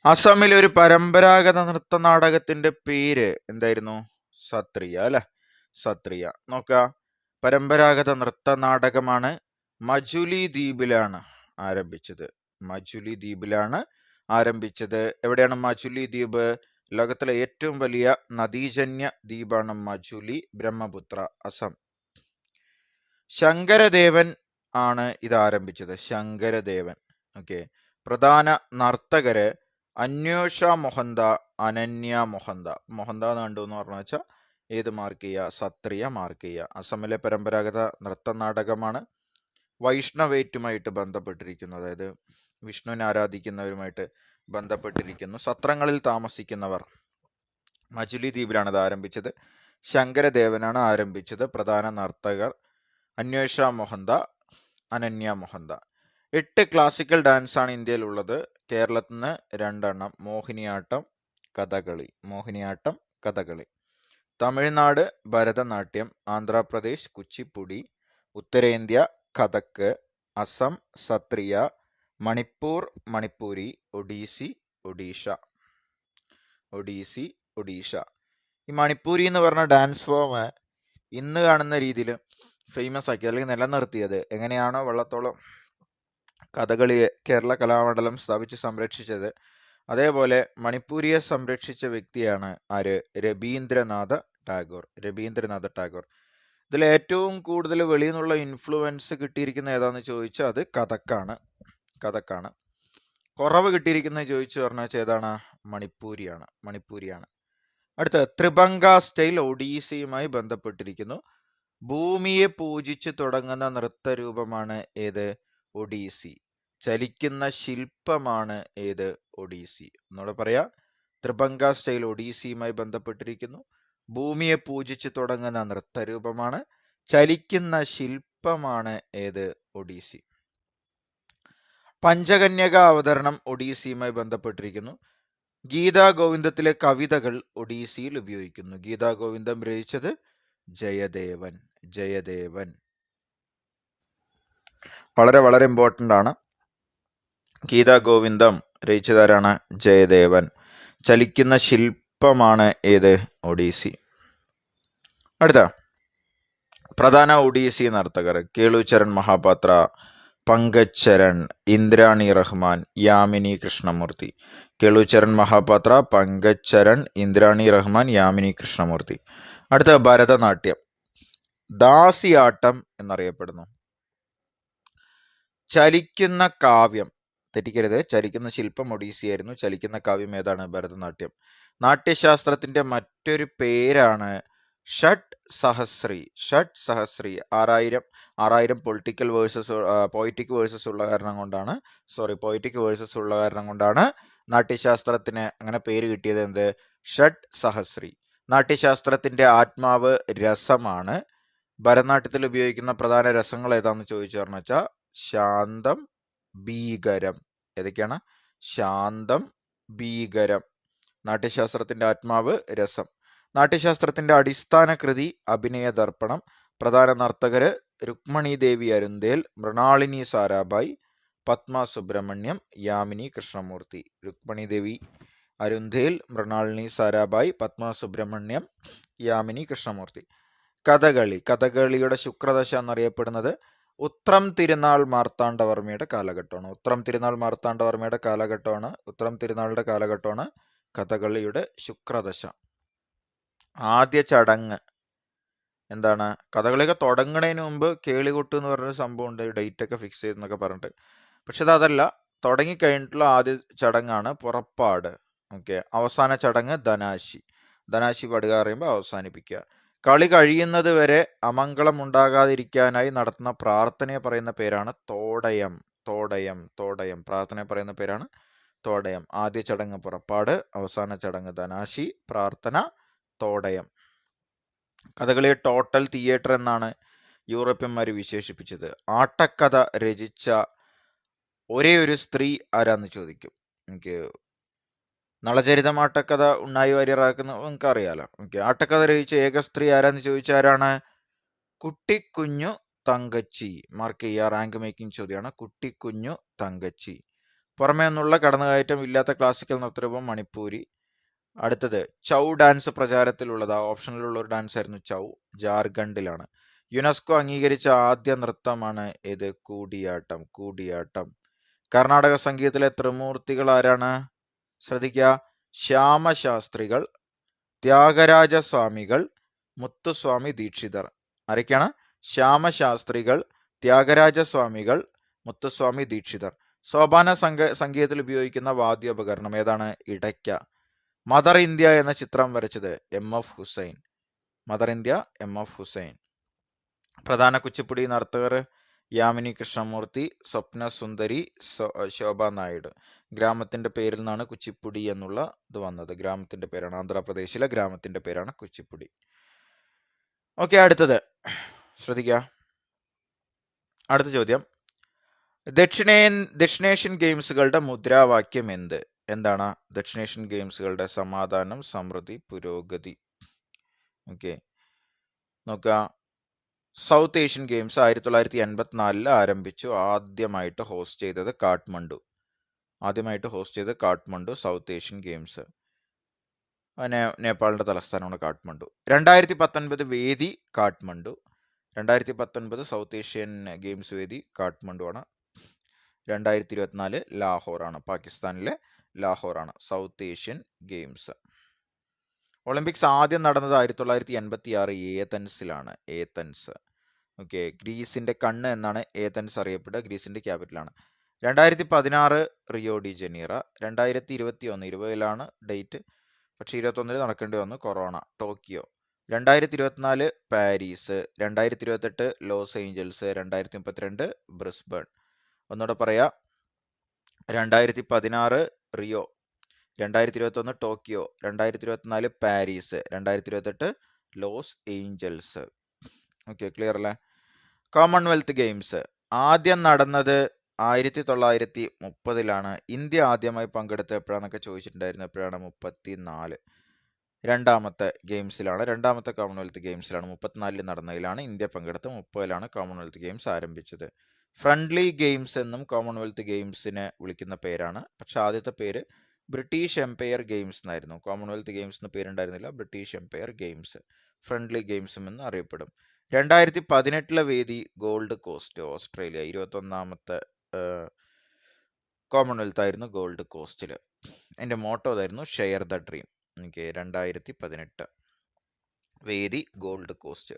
അസമിലെ ഒരു പരമ്പരാഗത നൃത്ത നാടകത്തിന്റെ പേര് എന്തായിരുന്നു? സത്രിയ അല്ലെ? സത്രിയ. നോക്കുക, പരമ്പരാഗത നൃത്ത നാടകമാണ്. മജുലി ദ്വീപിലാണ് ആരംഭിച്ചത്. മജുലി ദ്വീപിലാണ് ആരംഭിച്ചത്. എവിടെയാണ് മജുലി ദ്വീപ്? ലോകത്തിലെ ഏറ്റവും വലിയ നദീജന്യ ദ്വീപാണ് മജുലി, ബ്രഹ്മപുത്ര, അസം. ശങ്കരദേവൻ ആണ് ഇത് ആരംഭിച്ചത്. ശങ്കരദേവൻ. ഓക്കെ. പ്രധാന നർത്തകര് അന്വേഷ മൊഹന്ത, അനന്യ മൊഹന്ത. മൊഹന്ത എന്ന് കണ്ടു എന്ന് പറഞ്ഞു വെച്ചാൽ ഏത് മാർക്ക് ചെയ്യുക? സത്രിയ മാർക്ക് ചെയ്യുക. അസമിലെ പരമ്പരാഗത നൃത്ത നാടകമാണ്. വൈഷ്ണവേറ്റുമായിട്ട് ബന്ധപ്പെട്ടിരിക്കുന്നു. അതായത് വിഷ്ണുവിനെ ആരാധിക്കുന്നവരുമായിട്ട് ബന്ധപ്പെട്ടിരിക്കുന്നു. സത്രങ്ങളിൽ താമസിക്കുന്നവർ. മജുലി ദ്വീപിലാണ് ഇത് ആരംഭിച്ചത്. ശങ്കരദേവനാണ് ആരംഭിച്ചത്. പ്രധാന നർത്തകർ അന്വേഷ മൊഹന്ത, അനന്യ മൊഹന്ത. 8 ക്ലാസിക്കൽ ഡാൻസ് ആണ് ഇന്ത്യയിൽ ഉള്ളത്. കേരളത്തിൽ നിന്ന് 2 എണ്ണം. മോഹിനിയാട്ടം, കഥകളി. മോഹിനിയാട്ടം, കഥകളി. തമിഴ്നാട് ഭരതനാട്യം, ആന്ധ്രാപ്രദേശ് കുച്ചിപ്പുടി, ഉത്തരേന്ത്യ കഥക്ക്, അസം സത്രിയ, മണിപ്പൂർ മണിപ്പൂരി, ഒഡീസി ഒഡീഷ. ഒഡീസി ഒഡീഷ. ഈ മണിപ്പൂരി എന്ന് പറഞ്ഞ ഡാൻസ് ഫോം ഇന്ന് കാണുന്ന രീതിയിൽ ഫേമസ് ആക്കി അല്ലെങ്കിൽ നിലനിർത്തിയത് എങ്ങനെയാണോ വള്ളത്തോളം കഥകളിയെ കേരള കലാമണ്ഡലം സ്ഥാപിച്ച് സംരക്ഷിച്ചത്, അതേപോലെ മണിപ്പൂരിയെ സംരക്ഷിച്ച വ്യക്തിയാണ് ആര്? രബീന്ദ്രനാഥ ടാഗോർ. രബീന്ദ്രനാഥ ടാഗോർ. ഇതിൽ ഏറ്റവും കൂടുതൽ വെളിയിൽ നിന്നുള്ള ഇൻഫ്ലുവൻസ് കിട്ടിയിരിക്കുന്ന ഏതാന്ന് ചോദിച്ചാൽ അത് കഥക്കാണ്. കഥക്കാണ്. കുറവ് കിട്ടിയിരിക്കുന്നത് ചോദിച്ചു പറഞ്ഞാൽ ഏതാണ്? മണിപ്പൂരിയാണ്. മണിപ്പൂരിയാണ്. അടുത്ത ത്രിഭംഗ സ്റ്റൈൽ ഒഡീസിയുമായി ബന്ധപ്പെട്ടിരിക്കുന്നു. ഭൂമിയെ പൂജിച്ച് തുടങ്ങുന്ന നൃത്തരൂപമാണ് ഏത്? ഒഡീസി. ചലിക്കുന്ന ശില്പമാണ് ഏത്? ഒഡീസി. ഒന്നുകൂടെ പറയാ, ത്രിഭംഗ സ്റ്റൈൽ ഒഡീസിയുമായി ബന്ധപ്പെട്ടിരിക്കുന്നു. ഭൂമിയെ പൂജിച്ച് തുടങ്ങുന്ന നൃത്തരൂപമാണ്. ചലിക്കുന്ന ശില്പമാണ് ഏത്? ഒഡീസി. പഞ്ചകന്യക അവതരണം ഒഡീസിയുമായി ബന്ധപ്പെട്ടിരിക്കുന്നു. ഗീതാ ഗോവിന്ദത്തിലെ കവിതകൾ ഒഡീസിയിൽ ഉപയോഗിക്കുന്നു. ഗീതാ ഗോവിന്ദം രചിച്ചത് ജയദേവൻ. ജയദേവൻ വളരെ വളരെ ഇമ്പോർട്ടൻ്റ് ആണ്. ഗീതാ ഗോവിന്ദം രചിച്ചതാരാണ്? ജയദേവൻ. ചലിക്കുന്ന ശില്പമാണ് ഏത്? ഒഡീസി. അടുത്ത പ്രധാന ഒഡീസി നർത്തകർ കേളുചരൺ മഹാപാത്ര, പങ്കജ് ചരൺ, ഇന്ദ്രാണി റഹ്മാൻ, യാമിനി കൃഷ്ണമൂർത്തി. കേളുചരൺ മഹാപാത്ര, പങ്കജ് ചരൺ, ഇന്ദ്രാണി റഹ്മാൻ, യാമിനി കൃഷ്ണമൂർത്തി. അടുത്ത ഭരതനാട്യം. ദാസിയാട്ടം എന്നറിയപ്പെടുന്നു. ചലിക്കുന്ന കാവ്യം, തെറ്റിക്കരുത്, ചലിക്കുന്ന ശില്പം ഒഡീസിയായിരുന്നു. ചലിക്കുന്ന കാവ്യം ഏതാണ്? ഭരതനാട്യം. നാട്യശാസ്ത്രത്തിന്റെ മറ്റൊരു പേരാണ് ഷഡ് സഹസ്രി. ഷഡ് സഹസ്രി. 6000 പൊളിറ്റിക്കൽ വേഴ്സസ് പോയിറ്റിക് വേഴ്സസ് ഉള്ള കാരണം കൊണ്ടാണ് പോയിറ്റിക് വേഴ്സസ് ഉള്ള കാരണം കൊണ്ടാണ് നാട്യശാസ്ത്രത്തിന് അങ്ങനെ പേര് കിട്ടിയത്. എന്ത്? ഷഡ് സഹസ്രി. നാട്യശാസ്ത്രത്തിന്റെ ആത്മാവ് രസമാണ്. ഭരതനാട്യത്തിൽ ഉപയോഗിക്കുന്ന പ്രധാന രസങ്ങൾ ഏതാണെന്ന് ചോദിച്ചു പറഞ്ഞു വെച്ചാൽ ശാന്തം, ഭീകരം. ഏതൊക്കെയാണ്? ശാന്തം, ഭീകരം. നാട്യശാസ്ത്രത്തിന്റെ ആത്മാവ് രസം. നാട്യശാസ്ത്രത്തിന്റെ അടിസ്ഥാന കൃതി അഭിനയ ദർപ്പണം. പ്രധാന നർത്തകര് രുക്മണി ദേവി അരുന്തേൽ, മൃണാളിനി സാരാഭായ്, പത്മ സുബ്രഹ്മണ്യം, യാമിനി കൃഷ്ണമൂർത്തി. രുക്മണി ദേവി അരുന്തേൽ, മൃണാളിനി സാരാഭായ്, പത്മ സുബ്രഹ്മണ്യം, യാമിനി കൃഷ്ണമൂർത്തി. കഥകളി. കഥകളിയുടെ ശുക്രദശ എന്നറിയപ്പെടുന്നത് ഉത്രം തിരുനാൾ മാർത്താണ്ഡവർമ്മയുടെ കാലഘട്ടമാണ്. ഉത്രം തിരുനാൾ മാർത്താണ്ഡവർമ്മയുടെ കാലഘട്ടമാണ്. ഉത്രം തിരുനാളുടെ കാലഘട്ടമാണ് കഥകളിയുടെ ശുക്രദശ. ആദ്യ ചടങ്ങ് എന്താണ്? കഥകളിയൊക്കെ തുടങ്ങുന്നതിന് മുമ്പ് കേളികൊട്ട് എന്ന് പറഞ്ഞൊരു സംഭവം ഉണ്ട്. ഡേറ്റ് ഒക്കെ ഫിക്സ് ചെയ്തെന്നൊക്കെ പറഞ്ഞിട്ട്. പക്ഷെ അതല്ല, തുടങ്ങിക്കഴിഞ്ഞിട്ടുള്ള ആദ്യ ചടങ്ങാണ് പുറപ്പാട്. ഓക്കെ. അവസാന ചടങ്ങ് ധനാശി. ധനാശി പാടുക പറയുമ്പോൾ അവസാനിപ്പിക്കുക. കളി കഴിയുന്നത് വരെ അമംഗളം ഉണ്ടാകാതിരിക്കാനായി നടത്തുന്ന പ്രാർത്ഥനയെ പറയുന്ന പേരാണ് തോടയം. തോടയം. തോടയം. പ്രാർത്ഥനയെ പറയുന്ന പേരാണ് തോടയം. ആദ്യ ചടങ്ങ് പുറപ്പാട്, അവസാന ചടങ്ങ് ധനാശി, പ്രാർത്ഥന തോടയം. കഥകളിയെ ടോട്ടൽ തിയേറ്റർ എന്നാണ് യൂറോപ്യന്മാർ വിശേഷിപ്പിച്ചത്. ആട്ടക്കഥ രചിച്ച ഒരേ ഒരു സ്ത്രീ ആരാന്ന് ചോദിക്കും. എനിക്ക് നളചരിതം ആട്ടക്കഥ ഉണ്ണായി വാര്യറാക്കുന്ന നിങ്ങൾക്ക് അറിയാലോ. ഓക്കെ. ആട്ടക്കഥ രചിച്ച ഏക സ്ത്രീ ആരാന്ന് ചോദിച്ചാൽ ആരാണ്? കുട്ടിക്കുഞ്ഞു തങ്കച്ചി. മാർക്ക് ചെയ്യുക. റാങ്ക് മേക്കിംഗ് ചോദ്യമാണ്. കുട്ടിക്കുഞ്ഞു തങ്കച്ചി. പുറമേ നിന്നുള്ള കടന്നുകയറ്റം ഇല്ലാത്ത ക്ലാസിക്കൽ നൃത്തരൂപം മണിപ്പൂരി. അടുത്തത് ചൗ ഡാൻസ് പ്രചാരത്തിലുള്ളത്. ഓപ്ഷനിലുള്ള ഒരു ഡാൻസ് ആയിരുന്നു ചൗ. ജാർഖണ്ഡിലാണ്. യുനെസ്കോ അംഗീകരിച്ച ആദ്യ നൃത്തമാണ് ഏത്? കൂടിയാട്ടം. കൂടിയാട്ടം. കർണാടക സംഗീതത്തിലെ ത്രിമൂർത്തികൾ ആരാണ്? ശ്രദ്ധിക്കുക. ശ്യാമശാസ്ത്രികൾ, ത്യാഗരാജസ്വാമികൾ, മുത്തുസ്വാമി ദീക്ഷിതർ. ആരൊക്കെയാണ്? ശ്യാമശാസ്ത്രികൾ, ത്യാഗരാജസ്വാമികൾ, മുത്തുസ്വാമി ദീക്ഷിതർ. സോപാന സംഗീതത്തിൽ ഉപയോഗിക്കുന്ന വാദ്യോപകരണം ഏതാണ്? ഇടയ്ക്ക. മദർ ഇന്ത്യ എന്ന ചിത്രം വരച്ചത് M.F. Husain. Mother India M.F. Husain. പ്രധാന കുച്ചിപ്പുടി നർത്തകർ യാമിനി കൃഷ്ണമൂർത്തി, സ്വപ്ന സുന്ദരി, ശോഭ നായിഡു. ഗ്രാമത്തിന്റെ പേരിൽ നിന്നാണ് കുച്ചിപ്പുടി എന്നുള്ള ഇത് വന്നത്. ഗ്രാമത്തിന്റെ പേരാണ്, ആന്ധ്രാപ്രദേശിലെ ഗ്രാമത്തിന്റെ പേരാണ് കുച്ചിപ്പുടി. ഓക്കെ, അടുത്തത് ശ്രദ്ധിക്കുക. അടുത്ത ചോദ്യം, ദക്ഷിണേഷ്യൻ ഗെയിംസുകളുടെ മുദ്രാവാക്യം എന്ത്? എന്താണ് ദക്ഷിണേഷ്യൻ ഗെയിംസുകളുടെ? സമാധാനം, സമൃദ്ധി, പുരോഗതി. ഓക്കെ, നോക്കുക. സൗത്ത് ഏഷ്യൻ ഗെയിംസ് 1984 ആരംഭിച്ചു. ആദ്യമായിട്ട് ഹോസ്റ്റ് ചെയ്തത് കാഠ്മണ്ഡു. South Asian Games. നേപ്പാളിന്റെ തലസ്ഥാനമാണ് കാഠ്മണ്ഡു. 2019 വേദി കാഠ്മണ്ഡു. 2019 സൗത്ത് ഏഷ്യൻ ഗെയിംസ് വേദി കാഠ്മണ്ഡു ആണ്. 2024 ലാഹോറാണ്, പാകിസ്ഥാനിലെ ലാഹോറാണ് സൗത്ത് ഏഷ്യൻ ഗെയിംസ്. ഒളിമ്പിക്സ് ആദ്യം നടന്നത് 1986 ഏതൻസിലാണ്. ഏതൻസ്. ഓക്കെ, ഗ്രീസിന്റെ കണ്ണ് എന്നാണ് ഏതൻസ് അറിയപ്പെടുക. ഗ്രീസിന്റെ ക്യാപിറ്റലാണ്. 2016 റിയോ ഡി ജനീറ. 2021 20ലാണ് ഡേറ്റ്, പക്ഷേ 21 നടക്കേണ്ടി വന്നു, corona. Tokyo. 2024 Paris. 2028 Los Angeles. 2032 Brisbane. ഒന്നുകൂടെ പറയാ. 2016 Rio, 2021 Tokyo, 2024 Paris, 2028 Los Angeles. Okay, clear അല്ലേ? കോമൺവെൽത്ത് ഗെയിംസ് ആദ്യം നടന്നത് 1930ലാണ്. ഇന്ത്യ ആദ്യമായി പങ്കെടുത്ത എപ്പോഴാന്നൊക്കെ ചോദിച്ചിട്ടുണ്ടായിരുന്നു. എപ്പോഴാണ്? 34. രണ്ടാമത്തെ ഗെയിംസിലാണ്, രണ്ടാമത്തെ കോമൺവെൽത്ത് ഗെയിംസിലാണ്. 34 നടന്നതിലാണ് ഇന്ത്യ പങ്കെടുത്ത്. 30ലാണ് കോമൺവെൽത്ത് ഗെയിംസ് ആരംഭിച്ചത്. ഫ്രണ്ട്ലി ഗെയിംസ് എന്നും കോമൺവെൽത്ത് ഗെയിംസിനെ വിളിക്കുന്ന പേരാണ്. പക്ഷെ ആദ്യത്തെ പേര് ബ്രിട്ടീഷ് എംപയർ ഗെയിംസ് എന്നായിരുന്നു. കോമൺവെൽത്ത് ഗെയിംസ് എന്ന് പേരുണ്ടായിരുന്നില്ല. ബ്രിട്ടീഷ് എംപയർ ഗെയിംസ്, ഫ്രണ്ട്ലി ഗെയിംസും എന്ന് അറിയപ്പെടും. 2018 വേദി ഗോൾഡ് കോസ്റ്റ്, ഓസ്ട്രേലിയ. 21ാമത്തെ കോമൺവെൽത്ത് ആയിരുന്നു ഗോൾഡ് കോസ്റ്റിൽ. എൻ്റെ മോട്ടോ അതായിരുന്നു ഷെയർ ദ ഡ്രീം. ഓക്കെ, 2018 വേദി ഗോൾഡ് കോസ്റ്റ്.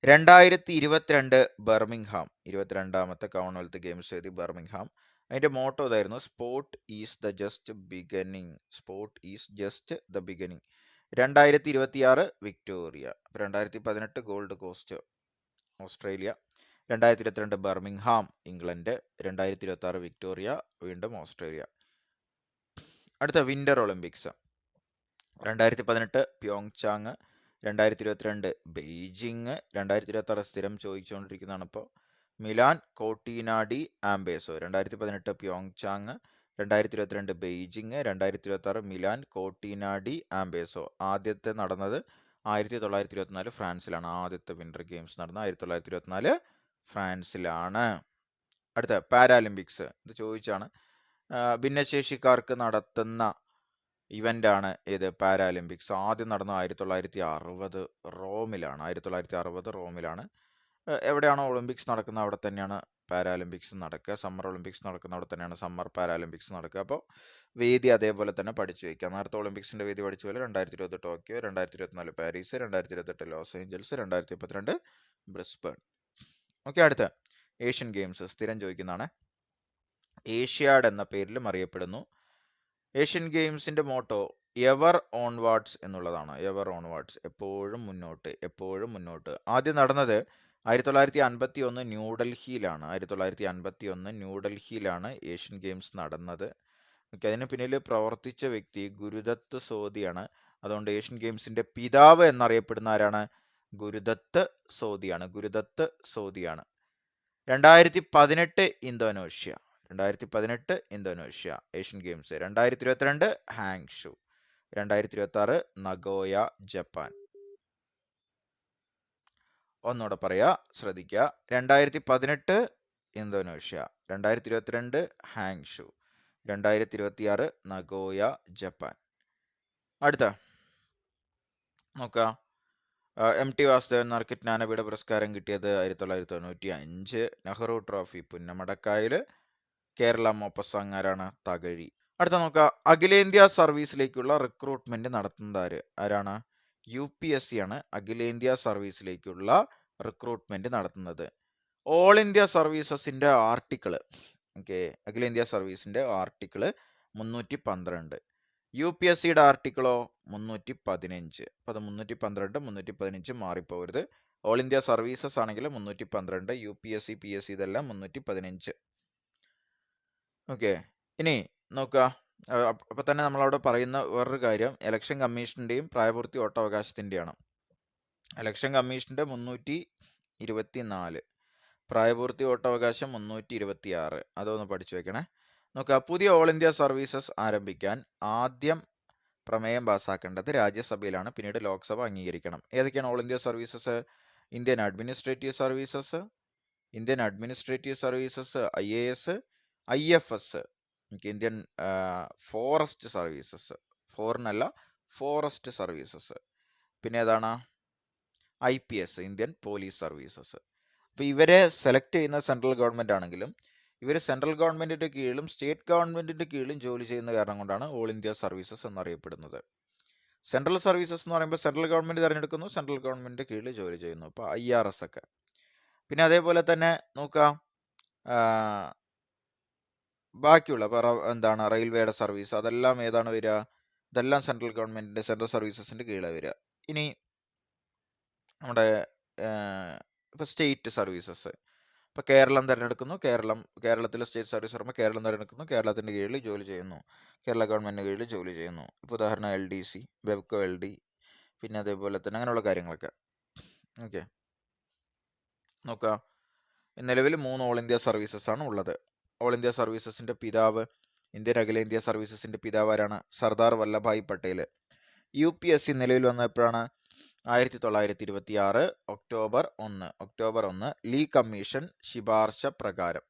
2022 ബർമിംഗ്ഹാം, 22ാമത്തെ കോമൺവെൽത്ത് ഗെയിംസ് വേദി ബർമിംഗ്ഹാം. അതിൻ്റെ മോട്ടോ അതായിരുന്നു sport is the just beginning. Sport is just the beginning. 2026 Victoria. 2018 Gold Coast, Australia. 2022 Birmingham, England. 2026 Victoria, വീണ്ടും ഓസ്ട്രേലിയ. അടുത്ത വിന്റർ ഒളിമ്പിക്സ്. 2018 പ്യോങ്ചാങ്, 2022 ബെയ്ജിങ്, 2026 സ്ഥിരം ചോദിച്ചുകൊണ്ടിരിക്കുന്നതാണ് ഇപ്പോൾ Milan, Cortina d' Ampezzo. 2018 Pyeongchang, 2022 Beijing, 2026 Milan, Cortina d' Ampezzo. ആദ്യത്തെ നടന്നത് 1924 ഫ്രാൻസിലാണ്. ആദ്യത്തെ winter games നടന്നത് 1924 ഫ്രാൻസിലാണ്. അടുത്ത പാരാലിമ്പിക്സ്. ഇത് ചോദിച്ചാണ്. ഭിന്നശേഷിക്കാർക്ക് നടത്തുന്ന ഇവൻ്റാണ് ഏത്? പാരാലിമ്പിക്സ്. ആദ്യം നടന്നത് 1960 റോമിലാണ്. 1960 റോമിലാണ്. എവിടെയാണോ ഒളിമ്പിക്സ് നടക്കുന്നത് അവിടെ തന്നെയാണ് പാരാലിമ്പിക്സ് നടക്കുക. സമ്മർ ഒളിമ്പിക്സ് നടക്കുന്ന അവിടെ തന്നെയാണ് സമ്മർ പാരാലിമ്പിക്സ് നടക്കുക. അപ്പോൾ വേദി അതേപോലെ തന്നെ പഠിച്ചു വയ്ക്കുക. നേരത്തെ ഒളിമ്പിക്സിൻ്റെ വേദി പഠിച്ച പോലെ 2020 Tokyo, 2024 Paris, 2028 Los Angeles, 2032 Brisbane. Okay, അടുത്ത ഏഷ്യൻ ഗെയിംസ്. സ്ഥിരം ചോദിക്കുന്നതാണ്. ഏഷ്യാഡ് എന്ന പേരിലും അറിയപ്പെടുന്നു. ഏഷ്യൻ ഗെയിംസിൻ്റെ മോട്ടോ എവർ ഓൺവാർഡ്സ് എന്നുള്ളതാണ്. എവർ ഓൺവാർഡ്സ്, എപ്പോഴും മുന്നോട്ട്, എപ്പോഴും മുന്നോട്ട്. ആദ്യം നടന്നത് 1951 ന്യൂഡൽഹിയിലാണ്. 1951 ന്യൂഡൽഹിയിലാണ് ഏഷ്യൻ ഗെയിംസ് നടന്നത്. ഓക്കെ, അതിന് പിന്നിൽ പ്രവർത്തിച്ച വ്യക്തി ഗുരുദത്ത് സോദിയാണ്. അതുകൊണ്ട് ഏഷ്യൻ ഗെയിംസിൻ്റെ പിതാവ് എന്നറിയപ്പെടുന്ന ആരാണ്? ഗുരുദത്ത് സോദിയാണ്. ഗുരുദത്ത് സോദിയാണ്. 2018 Indonesia. 2018 Indonesia Asian Games. 2022 Hangzhou. 2026 Nagoya Japan. ഒന്നുകൂടെ പറയാ, ശ്രദ്ധിക്കുക. 2018 ഇന്തോനേഷ്യ, 2022 ഹാങ്ഷു, 2026 നഗോയ ജപ്പാൻ. അടുത്ത നോക്കാം. MT വാസുദേവൻ നായർക്ക് ജ്ഞാനപീഠ പുരസ്കാരം കിട്ടിയത് 1995. നെഹ്റു ട്രോഫി പുന്നമടക്കായല്. കേരള മോപ്പസാങ് ആരാണ്? തകഴി. അടുത്ത നോക്കാം. അഖിലേന്ത്യാ സർവീസിലേക്കുള്ള റിക്രൂട്ട്മെന്റ് നടത്തുന്നത് ആരാണ്? UPSC ആണ് അഖിലേന്ത്യാ സർവീസിലേക്കുള്ള റിക്രൂട്ട്മെന്റ് നടത്തുന്നത്. ഓൾ ഇന്ത്യ സർവീസസിന്റെ ആർട്ടിക്കിള് അഖിലേന്ത്യാ സർവീസിന്റെ ആർട്ടിക്കിള് 312. UPSCയുടെ ആർട്ടിക്കിളോ 315. അപ്പൊ അത് 312 315 മാറിപ്പോകരുത്. ഓൾ ഇന്ത്യ സർവീസസ് ആണെങ്കിൽ 312, UPSC PSC ഇതെല്ലാം 315. ഓക്കെ, ഇനി നോക്കുക. അപ്പൊ തന്നെ നമ്മളവിടെ പറയുന്ന വേറൊരു കാര്യം ഇലക്ഷൻ കമ്മീഷന്റെയും പ്രായപൂർത്തി വോട്ടവകാശത്തിന്റെയാണ്. ഇലക്ഷൻ കമ്മീഷന്റെ 324, പ്രായപൂർത്തി വോട്ടവകാശം 326. അതൊന്ന് പഠിച്ചു വെക്കണേ. നോക്കുക, പുതിയ ഓൾ ഇന്ത്യ സർവീസസ് ആരംഭിക്കാൻ ആദ്യം പ്രമേയം പാസ്സാക്കേണ്ടത് രാജ്യസഭയിലാണ്, പിന്നീട് ലോക്സഭ അംഗീകരിക്കണം. ഏതൊക്കെയാണ് all India services? Indian administrative services, IAS, IFS, Indian forest services, ഫോറിനല്ല ഫോറസ്റ്റ് സർവീസസ്, പിന്നെ ഏതാണ്? IPS, Indian police services. അപ്പൊ ഇവരെ സെലക്ട് ചെയ്യുന്ന സെൻട്രൽ ഗവൺമെന്റ് ആണെങ്കിലും ഇവർ സെൻട്രൽ ഗവൺമെന്റിന്റെ കീഴിലും സ്റ്റേറ്റ് ഗവൺമെന്റിന്റെ കീഴിലും ജോലി ചെയ്യുന്ന കാരണം കൊണ്ടാണ് ഓൾ ഇന്ത്യ സർവീസസ് എന്നറിയപ്പെടുന്നത്. സെൻട്രൽ സർവീസസ് എന്ന് പറയുമ്പോൾ സെൻട്രൽ ഗവൺമെന്റ് തിരഞ്ഞെടുക്കുന്നു, സെൻട്രൽ ഗവൺമെന്റിന്റെ കീഴിൽ ജോലി ചെയ്യുന്നു. ഇപ്പൊ IRS ഒക്കെ. പിന്നെ അതേപോലെ തന്നെ നോക്കാം, ബാക്കിയുള്ള എന്താണ് റെയിൽവേയുടെ സർവീസ്, അതെല്ലാം ഏതാണ് വരിക? ഇതെല്ലാം സെൻട്രൽ ഗവൺമെന്റിന്റെ സെൻട്രൽ സർവീസസിന്റെ കീഴിലാണ് വരിക. ഇനി നമ്മുടെ ഇപ്പൊ സ്റ്റേറ്റ് സർവീസസ്, ഇപ്പൊ കേരളം തിരഞ്ഞെടുക്കുന്നു, കേരളത്തിലെ സ്റ്റേറ്റ് സർവീസ് പറയുമ്പോൾ കേരളം തിരഞ്ഞെടുക്കുന്നു, കേരളത്തിന്റെ കീഴിൽ ജോലി ചെയ്യുന്നു, കേരള ഗവൺമെന്റിന്റെ കീഴിൽ ജോലി ചെയ്യുന്നു. ഇപ്പൊ ഉദാഹരണം LDC, ബെവ്കോ LD, പിന്നെ അതേപോലെ തന്നെ അങ്ങനെയുള്ള കാര്യങ്ങളൊക്കെ. ഓക്കെ, നോക്കുക, നിലവിൽ 3 ഓൾ ഇന്ത്യ സർവീസസ് ആണ് ഉള്ളത്. ഓൾ ഇന്ത്യ സർവീസസിന്റെ പിതാവ്, ഇന്ത്യൻ അഖിലേന്ത്യാ സർവീസസിന്റെ പിതാവ് ആരാണ്? സർദാർ വല്ലഭായ് പട്ടേൽ. UPSC നിലവിൽ വന്നപ്പോഴാണ് 1926 ഒക്ടോബർ 1 ലീ കമ്മീഷൻ ശിപാർശ പ്രകാരം.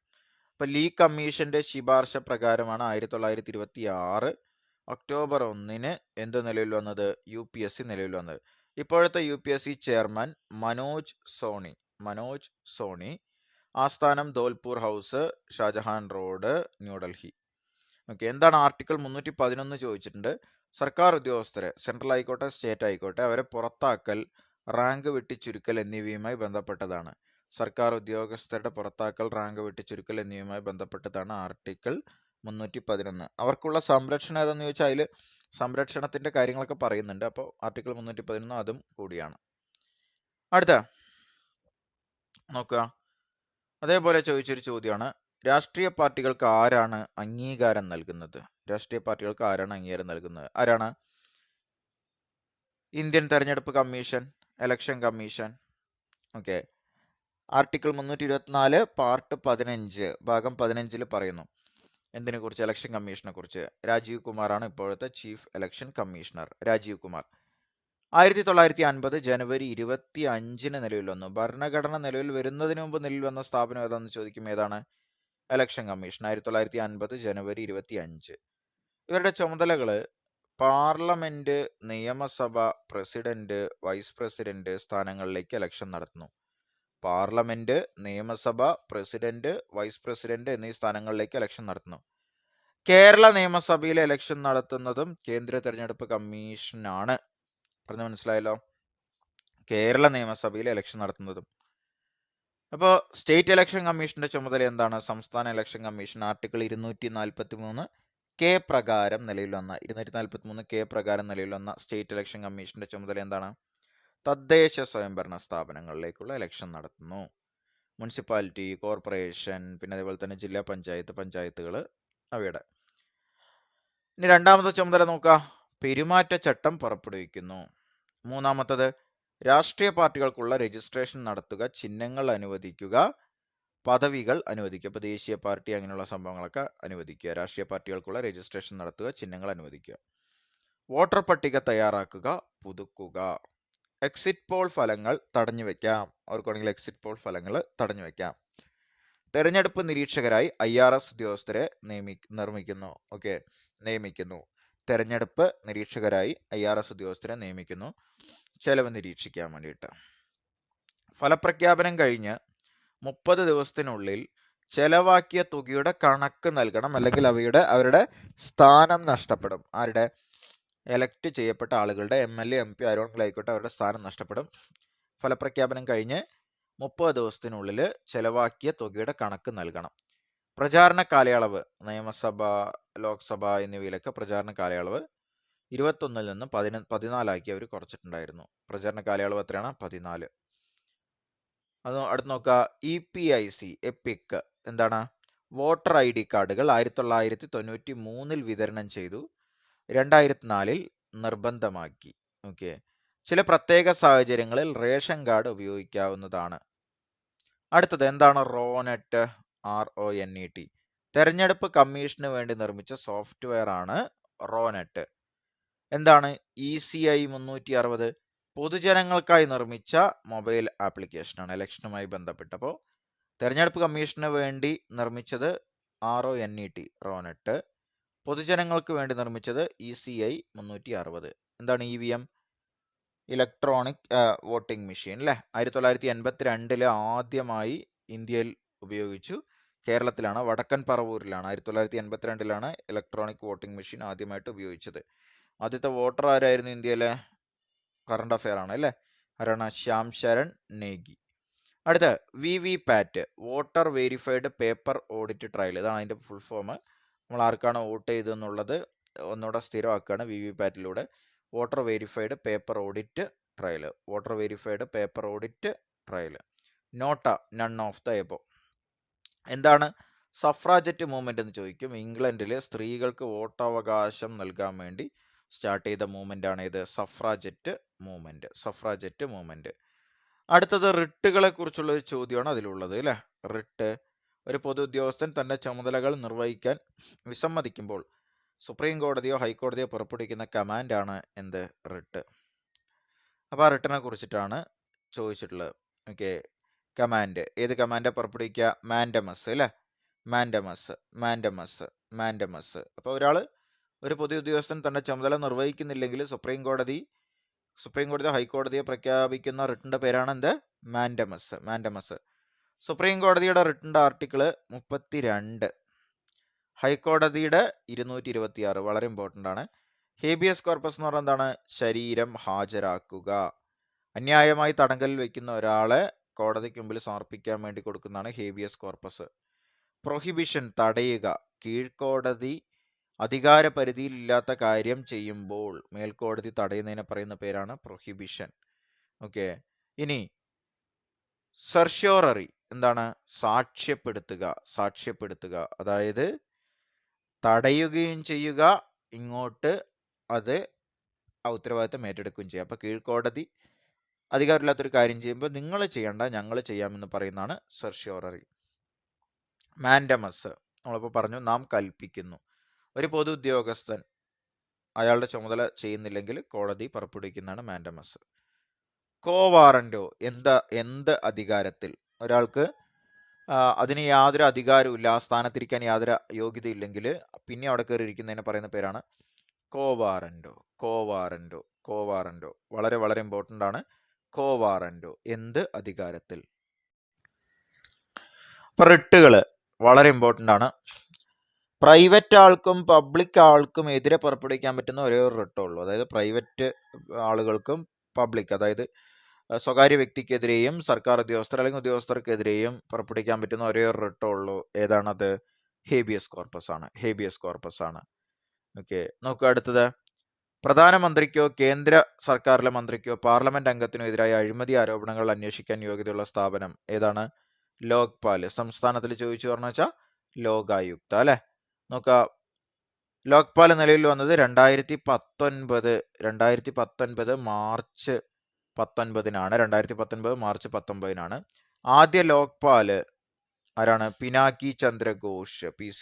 അപ്പൊ ലീ കമ്മീഷന്റെ ശിപാർശ പ്രകാരമാണ് 1926 ഒക്ടോബർ 1 എന്ത് നിലവിൽ വന്നത്? UPSC നിലവിൽ വന്നത്. ഇപ്പോഴത്തെ UPSC ചെയർമാൻ മനോജ് സോണി. ആസ്ഥാനം Dholpur House, Shah Jahan Road, New Delhi. Okay, എന്താണ് ആർട്ടിക്കിൾ 311 ചോദിച്ചിട്ടുണ്ട്. സർക്കാർ ഉദ്യോഗസ്ഥരെ, സെൻട്രൽ ആയിക്കോട്ടെ സ്റ്റേറ്റ് ആയിക്കോട്ടെ, അവരെ പുറത്താക്കൽ, റാങ്ക് വെട്ടിച്ചുരുക്കൽ എന്നിവയുമായി ബന്ധപ്പെട്ടതാണ്. സർക്കാർ ഉദ്യോഗസ്ഥരുടെ പുറത്താക്കൽ, റാങ്ക് വെട്ടിച്ചുരുക്കൽ എന്നിവയുമായി ബന്ധപ്പെട്ടതാണ് ആർട്ടിക്കിൾ 311. അവർക്കുള്ള സംരക്ഷണം ഏതെന്ന് ചോദിച്ചാൽ അതിൽ സംരക്ഷണത്തിന്റെ കാര്യങ്ങളൊക്കെ പറയുന്നുണ്ട്. അപ്പോൾ ആർട്ടിക്കിൾ 311 അതും കൂടിയാണ്. അടുത്ത നോക്കുക, അതേപോലെ ചോദിച്ചൊരു ചോദ്യമാണ്, രാഷ്ട്രീയ പാർട്ടികൾക്ക് ആരാണ് അംഗീകാരം നൽകുന്നത്? ആരാണ്? ഇന്ത്യൻ തെരഞ്ഞെടുപ്പ് commission, election commission. Okay, article 324 part 15 ഭാഗം 15 പറയുന്നു എന്തിനെ കുറിച്ച്? ഇലക്ഷൻ കമ്മീഷനെ കുറിച്ച്. രാജീവ് കുമാറാണ് ഇപ്പോഴത്തെ chief election commissioner. Rajeev Kumar 1950 ജനുവരി 25 നിലവിൽ വന്നു. ഭരണഘടന നിലവിൽ വരുന്നതിന് മുമ്പ് നിലവിൽ വന്ന സ്ഥാപനം ഏതാണെന്ന് ചോദിക്കും. ഏതാണ്? Election commission. 1950 ജനുവരി 25. ഇവരുടെ ചുമതലകള് പാർലമെന്റ്, നിയമസഭ, പ്രസിഡന്റ്, വൈസ് പ്രസിഡന്റ് സ്ഥാനങ്ങളിലേക്ക് ഇലക്ഷൻ നടത്തുന്നു. പാർലമെന്റ്, നിയമസഭ, പ്രസിഡന്റ്, വൈസ് പ്രസിഡന്റ് എന്നീ സ്ഥാനങ്ങളിലേക്ക് ഇലക്ഷൻ നടത്തുന്നു. കേരള നിയമസഭയിലെ ഇലക്ഷൻ നടത്തുന്നതും കേന്ദ്ര തെരഞ്ഞെടുപ്പ് കമ്മീഷനാണ്. പറഞ്ഞു മനസ്സിലായല്ലോ? കേരള നിയമസഭയിലെ ഇലക്ഷൻ നടത്തുന്നതും. അപ്പോൾ സ്റ്റേറ്റ് ഇലക്ഷൻ കമ്മീഷന്റെ ചുമതല എന്താണ്? സംസ്ഥാന ഇലക്ഷൻ കമ്മീഷൻ ആർട്ടിക്കിൾ 243 പ്രകാരം നിലവിൽ വന്ന സ്റ്റേറ്റ് ഇലക്ഷൻ കമ്മീഷന്റെ ചുമതല എന്താണ്? തദ്ദേശ സ്വയംഭരണ സ്ഥാപനങ്ങളിലേക്കുള്ള ഇലക്ഷൻ നടത്തുന്നു. മുനിസിപ്പാലിറ്റി, കോർപ്പറേഷൻ, പിന്നെ അതേപോലെ തന്നെ ജില്ലാ പഞ്ചായത്തുകൾ അവയുടെ. ഇനി രണ്ടാമത്തെ ചുമതല നോക്കുക, പെരുമാറ്റച്ചട്ടം പുറപ്പെടുവിക്കുന്നു. മൂന്നാമത്തത് രാഷ്ട്രീയ പാർട്ടികൾക്കുള്ള രജിസ്ട്രേഷൻ നടത്തുക, ചിഹ്നങ്ങൾ അനുവദിക്കുക, പദവികൾ അനുവദിക്കുക. ഇപ്പോൾ ദേശീയ പാർട്ടി അങ്ങനെയുള്ള സംഭവങ്ങളൊക്കെ അനുവദിക്കുക. രാഷ്ട്രീയ പാർട്ടികൾക്കുള്ള രജിസ്ട്രേഷൻ നടത്തുക, ചിഹ്നങ്ങൾ അനുവദിക്കുക. വോട്ടർ പട്ടിക തയ്യാറാക്കുക, പുതുക്കുക. എക്സിറ്റ് പോൾ ഫലങ്ങൾ തടഞ്ഞു വെക്കാം. അവർക്കാണെങ്കിൽ എക്സിറ്റ് പോൾ ഫലങ്ങൾ തടഞ്ഞു വെക്കാം. തെരഞ്ഞെടുപ്പ് നിരീക്ഷകരായി IRS ഉദ്യോഗസ്ഥരെ നിയമിക്കുന്നു. തെരഞ്ഞെടുപ്പ് നിരീക്ഷകരായി IRS ഉദ്യോഗസ്ഥരെ നിയമിക്കുന്നു, ചെലവ് നിരീക്ഷിക്കാൻ വേണ്ടിയിട്ട്. ഫലപ്രഖ്യാപനം കഴിഞ്ഞ് 30 ദിവസത്തിനുള്ളിൽ ചെലവാക്കിയ തുകയുടെ കണക്ക് നൽകണം, അല്ലെങ്കിൽ അവരുടെ സ്ഥാനം നഷ്ടപ്പെടും. ആരുടെ? എലക്ട് ചെയ്യപ്പെട്ട ആളുകളുടെ MLA MP ആരോണെങ്കിലും ആയിക്കോട്ടെ, അവരുടെ സ്ഥാനം നഷ്ടപ്പെടും. ഫലപ്രഖ്യാപനം കഴിഞ്ഞ് 30 ദിവസത്തിനുള്ളിൽ ചെലവാക്കിയ തുകയുടെ കണക്ക് നൽകണം. പ്രചാരണ കാലയളവ് നിയമസഭ, ലോക്സഭ എന്നിവയിലൊക്കെ പ്രചാരണ കാലയളവ് 21 നിന്ന് 14 അവർ കുറച്ചിട്ടുണ്ടായിരുന്നു. പ്രചാരണ കാലയളവ് എത്രയാണ്? 14. അത് അടുത്ത് നോക്കുക. EPIC എപ്പിക് എന്താണ്? വോട്ടർ ID കാർഡുകൾ 1993 വിതരണം ചെയ്തു, 2004 നിർബന്ധമാക്കി. ഓക്കെ. ചില പ്രത്യേക സാഹചര്യങ്ങളിൽ റേഷൻ കാർഡ് ഉപയോഗിക്കാവുന്നതാണ്. അടുത്തത് എന്താണ്? റോനെറ്റ്, RONET. തെരഞ്ഞെടുപ്പ് കമ്മീഷന് വേണ്ടി നിർമ്മിച്ച സോഫ്റ്റ്വെയർ ആണ് റോനെറ്റ്. എന്താണ്? ECI 360 പൊതുജനങ്ങൾക്കായി നിർമ്മിച്ച മൊബൈൽ ആപ്ലിക്കേഷനാണ് ഇലക്ഷനുമായി ബന്ധപ്പെട്ട്. അപ്പോൾ തെരഞ്ഞെടുപ്പ് കമ്മീഷന് വേണ്ടി നിർമ്മിച്ചത് RONET, റോനെറ്റ്. പൊതുജനങ്ങൾക്ക് വേണ്ടി നിർമ്മിച്ചത് ECI 360. എന്താണ്? EVM, ഇലക്ട്രോണിക് വോട്ടിംഗ് മെഷീൻ അല്ലേ? 1982 ആദ്യമായി ഇന്ത്യയിൽ ഉപയോഗിച്ചു. കേരളത്തിലാണ്, വടക്കൻ പറവൂരിലാണ്. 1982 ഇലക്ട്രോണിക് വോട്ടിംഗ് മെഷീൻ ആദ്യമായിട്ട് ഉപയോഗിച്ചത്. ആദ്യത്തെ വോട്ടർ ആരായിരുന്നു ഇന്ത്യയിലെ? കറണ്ട് അഫെയർ ആണ് അല്ലേ? ആരാണ്? ശ്യാം ശരൺ നേഗി. അടുത്ത VVPAT, voter verified paper audit trail. ഇതാണ് അതിൻ്റെ ഫുൾ ഫോം. നമ്മൾ ആർക്കാണ് വോട്ട് ചെയ്തെന്നുള്ളത് ഒന്നുകൂടെ സ്ഥിരമാക്കുകയാണ് VVPATലൂടെ. Voter verified paper audit trail, voter verified paper audit trail. NOTA, none of the above. എന്താണ് സഫ്രാജറ്റ് മൂവ്മെന്റ് എന്ന് ചോദിക്കും. ഇംഗ്ലണ്ടിൽ സ്ത്രീകൾക്ക് വോട്ടവകാശം നൽകാൻ വേണ്ടി സ്റ്റാർട്ട് ചെയ്ത മൂവ്മെന്റ് ആണ് ഇത്, സഫ്രാജറ്റ് മൂവ്മെന്റ്. അടുത്തത് റിട്ടുകളെ കുറിച്ചുള്ള ഒരു ചോദ്യമാണ് അതിലുള്ളത് അല്ലേ? റിട്ട്, ഒരു പൊതു ഉദ്യോഗസ്ഥൻ തന്റെ ചുമതലകൾ നിർവഹിക്കാൻ വിസമ്മതിക്കുമ്പോൾ സുപ്രീം കോടതിയോ ഹൈക്കോടതിയോ പുറപ്പെടുവിക്കുന്ന കമാൻഡാണ് എന്ത്? റിട്ട്. അപ്പോൾ ആ റിട്ടിനെ കുറിച്ചിട്ടാണ് ചോദിച്ചിട്ടുള്ളത്. ഓക്കെ. കമാൻഡ്, ഏത് കമാൻഡാ പുറപ്പെടുവിക്കുക? മാൻഡമസ് അല്ലേ? മാൻഡമസ്. അപ്പോൾ ഒരു പൊതു ഉദ്യോഗസ്ഥൻ തന്റെ ചുമതല നിർവഹിക്കുന്നില്ലെങ്കിൽ സുപ്രീം കോടതിയോ ഹൈക്കോടതിയോ പ്രഖ്യാപിക്കുന്ന റിട്ടിന്റെ പേരാണ് എന്ത്? മാൻഡമസ്. സുപ്രീം കോടതിയുടെ റിട്ടിന്റെ ആർട്ടിക്കിള് 32, ഹൈക്കോടതിയുടെ 226. വളരെ ഇമ്പോർട്ടൻ്റ് ആണ്. ഹേബിയസ് കോർപ്പസ് എന്ന് പറഞ്ഞാൽ എന്താണ്? ശരീരം ഹാജരാക്കുക. അന്യായമായി തടങ്കലിൽ വെക്കുന്ന ഒരാളെ കോടതിക്ക് മുമ്പിൽ സമർപ്പിക്കാൻ വേണ്ടി കൊടുക്കുന്നതാണ് ഹേബിയസ് കോർപ്പസ്. പ്രൊഹിബിഷൻ, തടയുക. കീഴ്ക്കോടതി അധികാര പരിധിയിലില്ലാത്ത കാര്യം ചെയ്യുമ്പോൾ മേൽക്കോടതി തടയുന്നതിനെ പറയുന്ന പേരാണ് പ്രൊഹിബിഷൻ. ഓക്കെ. ഇനി സർഷ്യോററി എന്താണ്? സാക്ഷ്യപ്പെടുത്തുക. അതായത് തടയുകയും ചെയ്യുക, ഇങ്ങോട്ട് അത് ആ ഉത്തരവാദിത്തം ഏറ്റെടുക്കുകയും ചെയ്യുക. അപ്പോൾ കീഴ്ക്കോടതി അധികാരമില്ലാത്തൊരു കാര്യം ചെയ്യുമ്പോൾ നിങ്ങൾ ചെയ്യണ്ട, ഞങ്ങൾ ചെയ്യാമെന്ന് പറയുന്നതാണ് സർഷ്യോററി. മാൻഡമസ് നമ്മളിപ്പോൾ പറഞ്ഞു, നാം കൽപ്പിക്കുന്നു. ഒരു പൊതു ഉദ്യോഗസ്ഥൻ അയാളുടെ ചുമതല ചെയ്യുന്നില്ലെങ്കിൽ കോടതി പുറപ്പെടുവിക്കുന്നതാണ് മാൻഡമസ്. കോവാറന്റോ, എന്ത് അധികാരത്തിൽ? ഒരാൾക്ക് അതിന് യാതൊരു അധികാരവും ഇല്ല, ആ സ്ഥാനത്തിരിക്കാൻ യാതൊരു യോഗ്യതയില്ലെങ്കിൽ പിന്നെ അവിടെ കയറി ഇരിക്കുന്നതിനെ പറയുന്ന പേരാണ് കോവാറന്റോ. വളരെ വളരെ ഇമ്പോർട്ടൻ്റ് ആണ് കോവാറന്റോ, എന്ത് അധികാരത്തിൽ. റിട്ടുകൾ വളരെ ഇമ്പോർട്ടൻ്റ് ആണ്. പ്രൈവറ്റ് ആൾക്കും പബ്ലിക് ആൾക്കും എതിരെ പുറപ്പെടുവിക്കാൻ പറ്റുന്ന ഒരേ ഒരു റിട്ടേ ഉള്ളൂ. അതായത് പ്രൈവറ്റ് ആളുകൾക്കും പബ്ലിക്, അതായത് സ്വകാര്യ വ്യക്തിക്കെതിരെയും സർക്കാർ ഉദ്യോഗസ്ഥർ അല്ലെങ്കിൽ ഉദ്യോഗസ്ഥർക്കെതിരെയും പുറപ്പെടുവിക്കാൻ പറ്റുന്ന ഒരേ ഒരു റിട്ടേ ഉള്ളൂ. ഏതാണത്? ഹേബിയസ് കോർപ്പസ് ആണ്. ഓക്കെ. നോക്കുക അടുത്തത്. പ്രധാനമന്ത്രിക്കോ കേന്ദ്ര സർക്കാരിലെ മന്ത്രിക്കോ പാർലമെന്റ് അംഗത്തിനോ എതിരായ അഴിമതി ആരോപണങ്ങൾ അന്വേഷിക്കാൻ യോഗ്യതയുള്ള സ്ഥാപനം ഏതാണ്? ലോക്പാൽ. സംസ്ഥാനത്തിൽ ചോദിച്ചു പറഞ്ഞു വെച്ചാൽ ലോകായുക്ത അല്ലെ? നോക്കുക, ലോക്പാൽ നിലവിൽ വന്നത് 2019 മാർച്ച് 19 ആദ്യ ലോക്പാല് ആരാണ്? പിനാക്കി ചന്ദ്ര ഘോഷ്, PC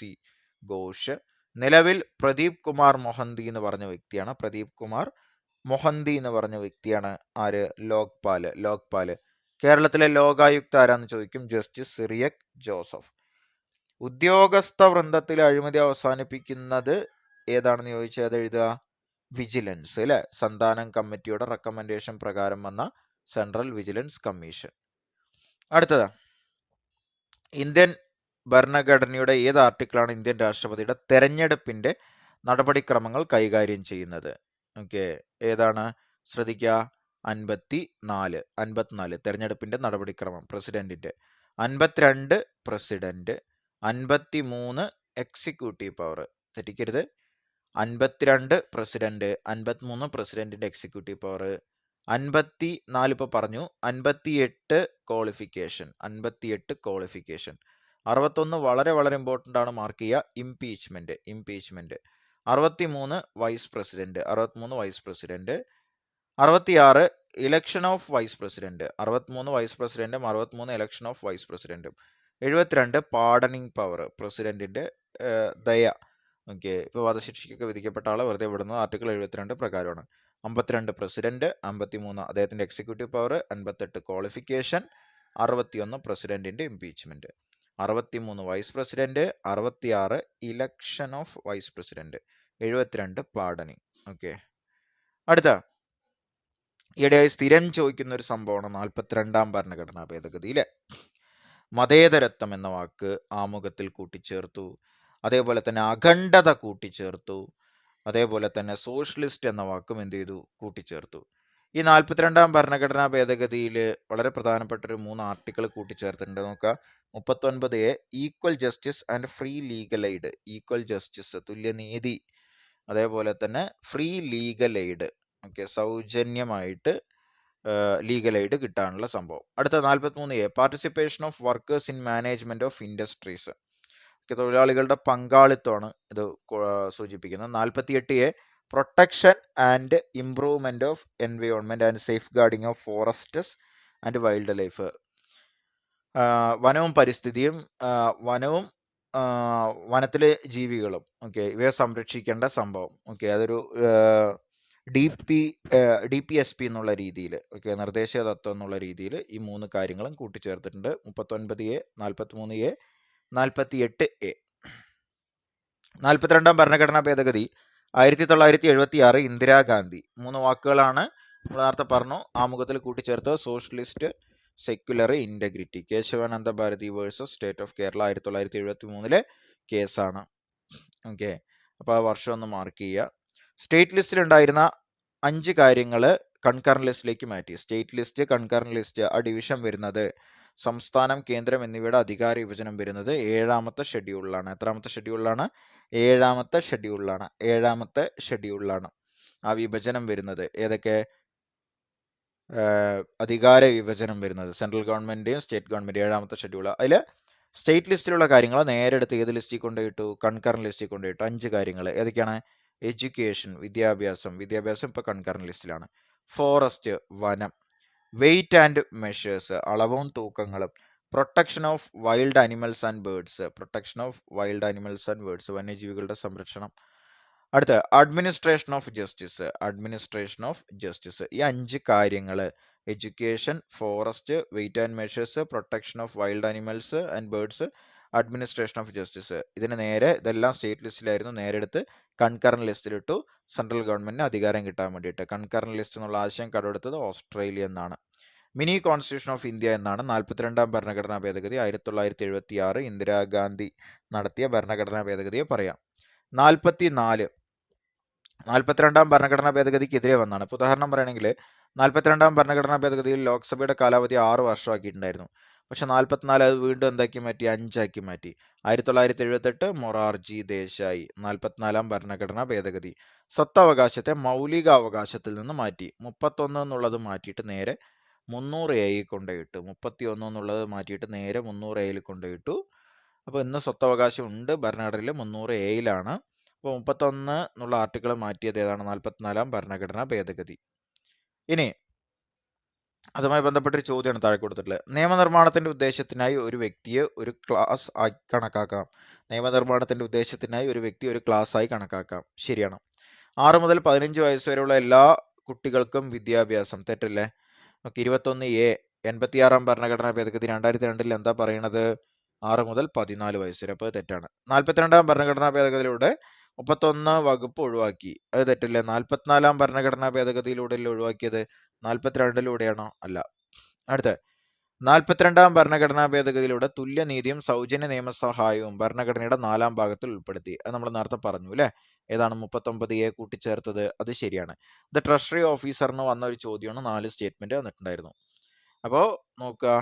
ഘോഷ്. നിലവിൽ പ്രദീപ് കുമാർ മൊഹന്തി എന്ന് പറഞ്ഞ വ്യക്തിയാണ് ആര്? ലോക്പാല്. കേരളത്തിലെ ലോകായുക്ത ആരാന്ന് ചോദിക്കും. ജസ്റ്റിസ് സിറിയക് ജോസഫ്. ഉദ്യോഗസ്ഥ വൃന്ദത്തിൽ അഴിമതി അവസാനിപ്പിക്കുന്നത് ഏതാണെന്ന് ചോദിച്ചാൽ അത് എഴുതുക വിജിലൻസ് അല്ലെ. സന്താനം കമ്മിറ്റിയുടെ റെക്കമെൻഡേഷൻ പ്രകാരം വന്ന സെൻട്രൽ വിജിലൻസ് കമ്മീഷൻ. അടുത്തത് ഇന്ത്യൻ ഭരണഘടനയുടെ ഏത് ആർട്ടിക്കിളാണ് ഇന്ത്യൻ രാഷ്ട്രപതിയുടെ തെരഞ്ഞെടുപ്പിന്റെ നടപടിക്രമങ്ങൾ കൈകാര്യം ചെയ്യുന്നത്? ഓക്കെ, ഏതാണ്? ശ്രദ്ധിക്കുക, 54 തെരഞ്ഞെടുപ്പിന്റെ നടപടിക്രമം പ്രസിഡന്റിന്റെ, 52 പ്രസിഡന്റ്, 53 എക്സിക്യൂട്ടീവ് പവർ. തെറ്റിക്കരുത്, 52 പ്രസിഡന്റ്, 53 പ്രസിഡന്റിന്റെ എക്സിക്യൂട്ടീവ് പവർ, 54 ഇപ്പൊ പറഞ്ഞു, 58 ക്വാളിഫിക്കേഷൻ, 61 വളരെ വളരെ ഇമ്പോർട്ടൻ്റ് ആണ്, മാർക്ക് ചെയ്യുക, impeachment. 63 vice president, 66 election of vice president, 63 vice പ്രസിഡന്റും 63 ഇലക്ഷൻ ഓഫ് വൈസ് പ്രസിഡന്റും, 72 പാർഡനിങ് പവർ, പ്രസിഡന്റിന്റെ ദയ. ഓക്കെ, ഇപ്പോൾ വധശിക്ഷയ്ക്കൊക്കെ വിധിക്കപ്പെട്ട ആളെ വെറുതെ വിടുന്നത് ആർട്ടിക്കിൾ 72 പ്രകാരമാണ്. 52 പ്രസിഡന്റ്, 53 അദ്ദേഹത്തിന്റെ എക്സിക്യൂട്ടീവ് പവർ, 58 ക്വാളിഫിക്കേഷൻ, 61 പ്രസിഡന്റിന്റെ impeachment, 63 vice president, 66 election of vice president, 72 pardoning. Okay, അടുത്ത ഈയിടെയായി സ്ഥിരം ചോദിക്കുന്ന ഒരു സംഭവമാണ് 42ാം ഭരണഘടനാ ഭേദഗതിയിലെ മതേതരത്വം എന്ന വാക്ക് ആമുഖത്തിൽ കൂട്ടിച്ചേർത്തു, അതേപോലെ തന്നെ അഖണ്ഡത കൂട്ടിച്ചേർത്തു, അതേപോലെ തന്നെ സോഷ്യലിസ്റ്റ് എന്ന വാക്കും എന്ത് ചെയ്തു? കൂട്ടിച്ചേർത്തു. ഈ 42ാം ഭരണഘടനാ ഭേദഗതിയിൽ വളരെ പ്രധാനപ്പെട്ട ഒരു 3 ആർട്ടിക്കിൾ കൂട്ടിച്ചേർത്തിട്ടുണ്ട്. നോക്കുക, 39A equal justice and free legal aid, equal justice തുല്യനീതി, അതേപോലെ തന്നെ ഫ്രീ ലീഗൽ എയ്ഡ്, ഓക്കെ, സൗജന്യമായിട്ട് ലീഗൽ എയ്ഡ് കിട്ടാനുള്ള സംഭവം. അടുത്ത 43A participation of workers in management of industries, തൊഴിലാളികളുടെ പങ്കാളിത്തമാണ് ഇത് സൂചിപ്പിക്കുന്നത്. 48A protection and improvement of environment and safeguarding of forests and wildlife, വനവും പരിസ്ഥിതിയും വനത്തിലെ ജീവികളും, ഓക്കെ, ഇവയെ സംരക്ഷിക്കേണ്ട സംഭവം. ഓക്കെ, അതൊരു DPSP എന്നുള്ള രീതിയിൽ, ഓക്കെ, നിർദ്ദേശക തത്വം എന്നുള്ള രീതിയിൽ ഈ 3 കാര്യങ്ങളും കൂട്ടിച്ചേർത്തിട്ടുണ്ട്. 39A, 43A, 48A. 42ാം ഭരണഘടനാ ഭേദഗതി 1976 ഇന്ദിരാഗാന്ധി, 3 വാക്കുകളാണ് നമ്മൾ നേരത്തെ പറഞ്ഞു, ആമുഖത്തിൽ കൂട്ടിച്ചേർത്തത് socialist, secular, integrity. Kesavananda Bharati versus State of Kerala 1973 കേസാണ്. ഓക്കെ, അപ്പോൾ ആ വർഷം ഒന്ന് മാർക്ക് ചെയ്യുക. സ്റ്റേറ്റ് ലിസ്റ്റിൽ ഉണ്ടായിരുന്ന 5 കാര്യങ്ങൾ കൺകറന്റ് ലിസ്റ്റിലേക്ക് മാറ്റി. സ്റ്റേറ്റ് ലിസ്റ്റ്, കൺകറന്റ് ലിസ്റ്റ്, ആ ഡിവിഷൻ വരുന്നത് സംസ്ഥാനം, കേന്ദ്രം എന്നിവയുടെ അധികാര വിഭജനം വരുന്നത് 7ാമത്തെ ഷെഡ്യൂളിലാണ്. എത്രാമത്തെ ഷെഡ്യൂളിലാണ്? 7ാമത്തെ ഷെഡ്യൂളിലാണ് ആ വിഭജനം വരുന്നത്. ഏതൊക്കെ അധികാര വിഭജനം വരുന്നത്? സെൻട്രൽ ഗവൺമെന്റിന്റെയും സ്റ്റേറ്റ് ഗവൺമെന്റ്, 7ാമത്തെ ഷെഡ്യൂൾ. അതിൽ സ്റ്റേറ്റ് ലിസ്റ്റിലുള്ള കാര്യങ്ങൾ നേരെ എടുത്ത് ഏത് ലിസ്റ്റിൽ കൊണ്ടുപോയിട്ടു? കൺകറന്റ് ലിസ്റ്റിൽ കൊണ്ടുപോയിട്ടു. 5 കാര്യങ്ങൾ ഏതൊക്കെയാണ്? എഡ്യൂക്കേഷൻ, വിദ്യാഭ്യാസം ഇപ്പോൾ കൺകറന്റ് ലിസ്റ്റിലാണ്. ഫോറസ്റ്റ്, വനം. വെയിറ്റ് ആൻഡ് മെഷേഴ്സ്, അളവും തൂക്കങ്ങളും. Protection of wild animals and birds, വന്യജീവികളുടെ സംരക്ഷണം. അടുത്ത അഡ്മിനിസ്ട്രേഷൻ ഓഫ് ജസ്റ്റിസ്. ഈ 5 കാര്യങ്ങൾ, education, forest, weight and measures, protection of wild animals and birds, administration of justice, ഇതെല്ലാം സ്റ്റേറ്റ് ലിസ്റ്റിലായിരുന്നു, നേരെ എടുത്ത് കൺകറന്റ് ലിസ്റ്റിലിട്ടു, സെൻട്രൽ ഗവൺമെന്റിന് അധികാരം കിട്ടാൻ വേണ്ടിയിട്ട്. കൺകറന്റ് ലിസ്റ്റ് എന്നുള്ള ആശയം കടമെടുത്തത് ഓസ്ട്രേലിയ എന്നാണ്. മിനി കോൺസ്റ്റിറ്റ്യൂഷൻ ഓഫ് ഇന്ത്യ എന്നാണ് 42ാം ഭരണഘടനാ ഭേദഗതി 1976 ഇന്ദിരാഗാന്ധി നടത്തിയ ഭരണഘടനാ ഭേദഗതിയെ പറയാം. 42ാം ഭരണഘടനാ ഭേദഗതിക്കെതിരെ വന്നാണ്. ഇപ്പോൾ ഉദാഹരണം പറയുകയാണെങ്കിൽ 42ാം ഭരണഘടനാ ഭേദഗതിയിൽ ലോക്സഭയുടെ കാലാവധി 6 വർഷമാക്കിയിട്ടുണ്ടായിരുന്നു. പക്ഷെ 44 അത് വീണ്ടും എന്താക്കി മാറ്റി? 5 ആക്കി മാറ്റി. 1978 മൊറാർജി ദേശായി 44ാം ഭരണഘടനാ ഭേദഗതി സ്വത്തവകാശത്തെ മൗലിക അവകാശത്തിൽ നിന്ന് മാറ്റി. 31 എന്നുള്ളത് മാറ്റിയിട്ട് നേരെ 300A കൊണ്ടുപോയിട്ടു. 31 എന്നുള്ളത് മാറ്റിയിട്ട് നേരെ 300A കൊണ്ടുപോയിട്ടു. അപ്പോൾ ഇന്ന് സ്വത്തവകാശം ഉണ്ട് ഭരണഘടനയിൽ 300A. അപ്പോൾ 31 എന്നുള്ള ആർട്ടിക്കിൾ മാറ്റിയത് ഏതാണ്? 44ാം ഭരണഘടനാ ഭേദഗതി. ഇനി അതുമായി ബന്ധപ്പെട്ടൊരു ചോദ്യമാണ് താഴെ കൊടുത്തിട്ടുള്ളത്. നിയമനിർമ്മാണത്തിന്റെ ഉദ്ദേശത്തിനായി ഒരു വ്യക്തിയെ ഒരു ക്ലാസ് ആയി കണക്കാക്കാം. നിയമനിർമ്മാണത്തിന്റെ ഉദ്ദേശത്തിനായി ഒരു വ്യക്തി ഒരു ക്ലാസ് ആയി കണക്കാക്കാം. ശരിയാണ്. 6 മുതൽ 15 വയസ്സ് വരെയുള്ള എല്ലാ കുട്ടികൾക്കും വിദ്യാഭ്യാസം. തെറ്റല്ലേ? 21A 86ാം ഭരണഘടനാ ഭേദഗതി 2002 എന്താ പറയണത്? 6 മുതൽ 14 വയസ്സ് വരെ. അപ്പോൾ തെറ്റാണ്. 42-ാം ഭരണഘടനാ ഭേദഗതിയിലൂടെ 31 വകുപ്പ് ഒഴിവാക്കി. അത് തെറ്റല്ലേ? 44-ാം ഭരണഘടനാ ഭേദഗതിയിലൂടെ ഒഴിവാക്കിയത് 42-ലൂടെയാണോ? അല്ല. അടുത്ത 42-ാം ഭരണഘടനാ ഭേദഗതിയിലൂടെ തുല്യനീതിയും സൗജന്യ നിയമസഹായവും ഭരണഘടനയുടെ 4-ാം ഭാഗത്തിൽ ഉൾപ്പെടുത്തി. അത് നമ്മൾ നേരത്തെ പറഞ്ഞു അല്ലേ? ഏതാണ് 39A കൂട്ടിച്ചേർത്തത്? അത് ശരിയാണ്. ഇത് ട്രഷറി ഓഫീസറിന് വന്ന ഒരു ചോദ്യമാണ്. 4 സ്റ്റേറ്റ്മെന്റ് വന്നിട്ടുണ്ടായിരുന്നു. അപ്പോൾ നോക്കുക,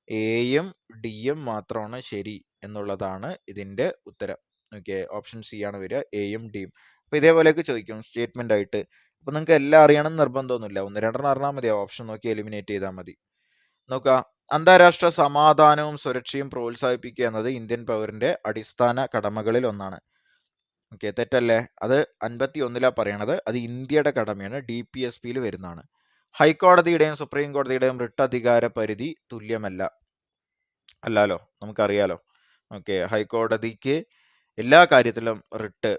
എയും ഡിയും മാത്രമാണ് ശരി എന്നുള്ളതാണ് ഇതിന്റെ ഉത്തരം. ഓക്കെ, ഓപ്ഷൻ സി ആണ് വരിക, എയും ഡിയും. അപ്പൊ ഇതേപോലെയൊക്കെ ചോദിക്കും സ്റ്റേറ്റ്മെന്റ് ആയിട്ട്. അപ്പൊ നിങ്ങൾക്ക് എല്ലാം അറിയണം നിർബന്ധമൊന്നുമില്ല, 1-2 അറിഞ്ഞാൽ മതി, ഓപ്ഷൻ നോക്കി എലിമിനേറ്റ് ചെയ്താൽ മതി. നോക്കുക, അന്താരാഷ്ട്ര സമാധാനവും സുരക്ഷയും പ്രോത്സാഹിപ്പിക്കുക എന്നത് ഇന്ത്യൻ പൗരന്റെ അടിസ്ഥാന കടമകളിൽ ഒന്നാണ്. ഓക്കെ, തെറ്റല്ലേ? അത് 51-ലാ പറയണത്. അത് ഇന്ത്യയുടെ കടമയാണ്, DPSPയിൽ വരുന്നതാണ്. ഹൈക്കോടതിയുടെയും സുപ്രീം കോടതിയുടെയും റിട്ട് അധികാര പരിധി തുല്യമല്ല. അല്ലാലോ, നമുക്കറിയാലോ. ഓക്കെ, ഹൈക്കോടതിക്ക് എല്ലാ കാര്യത്തിലും റിട്ട്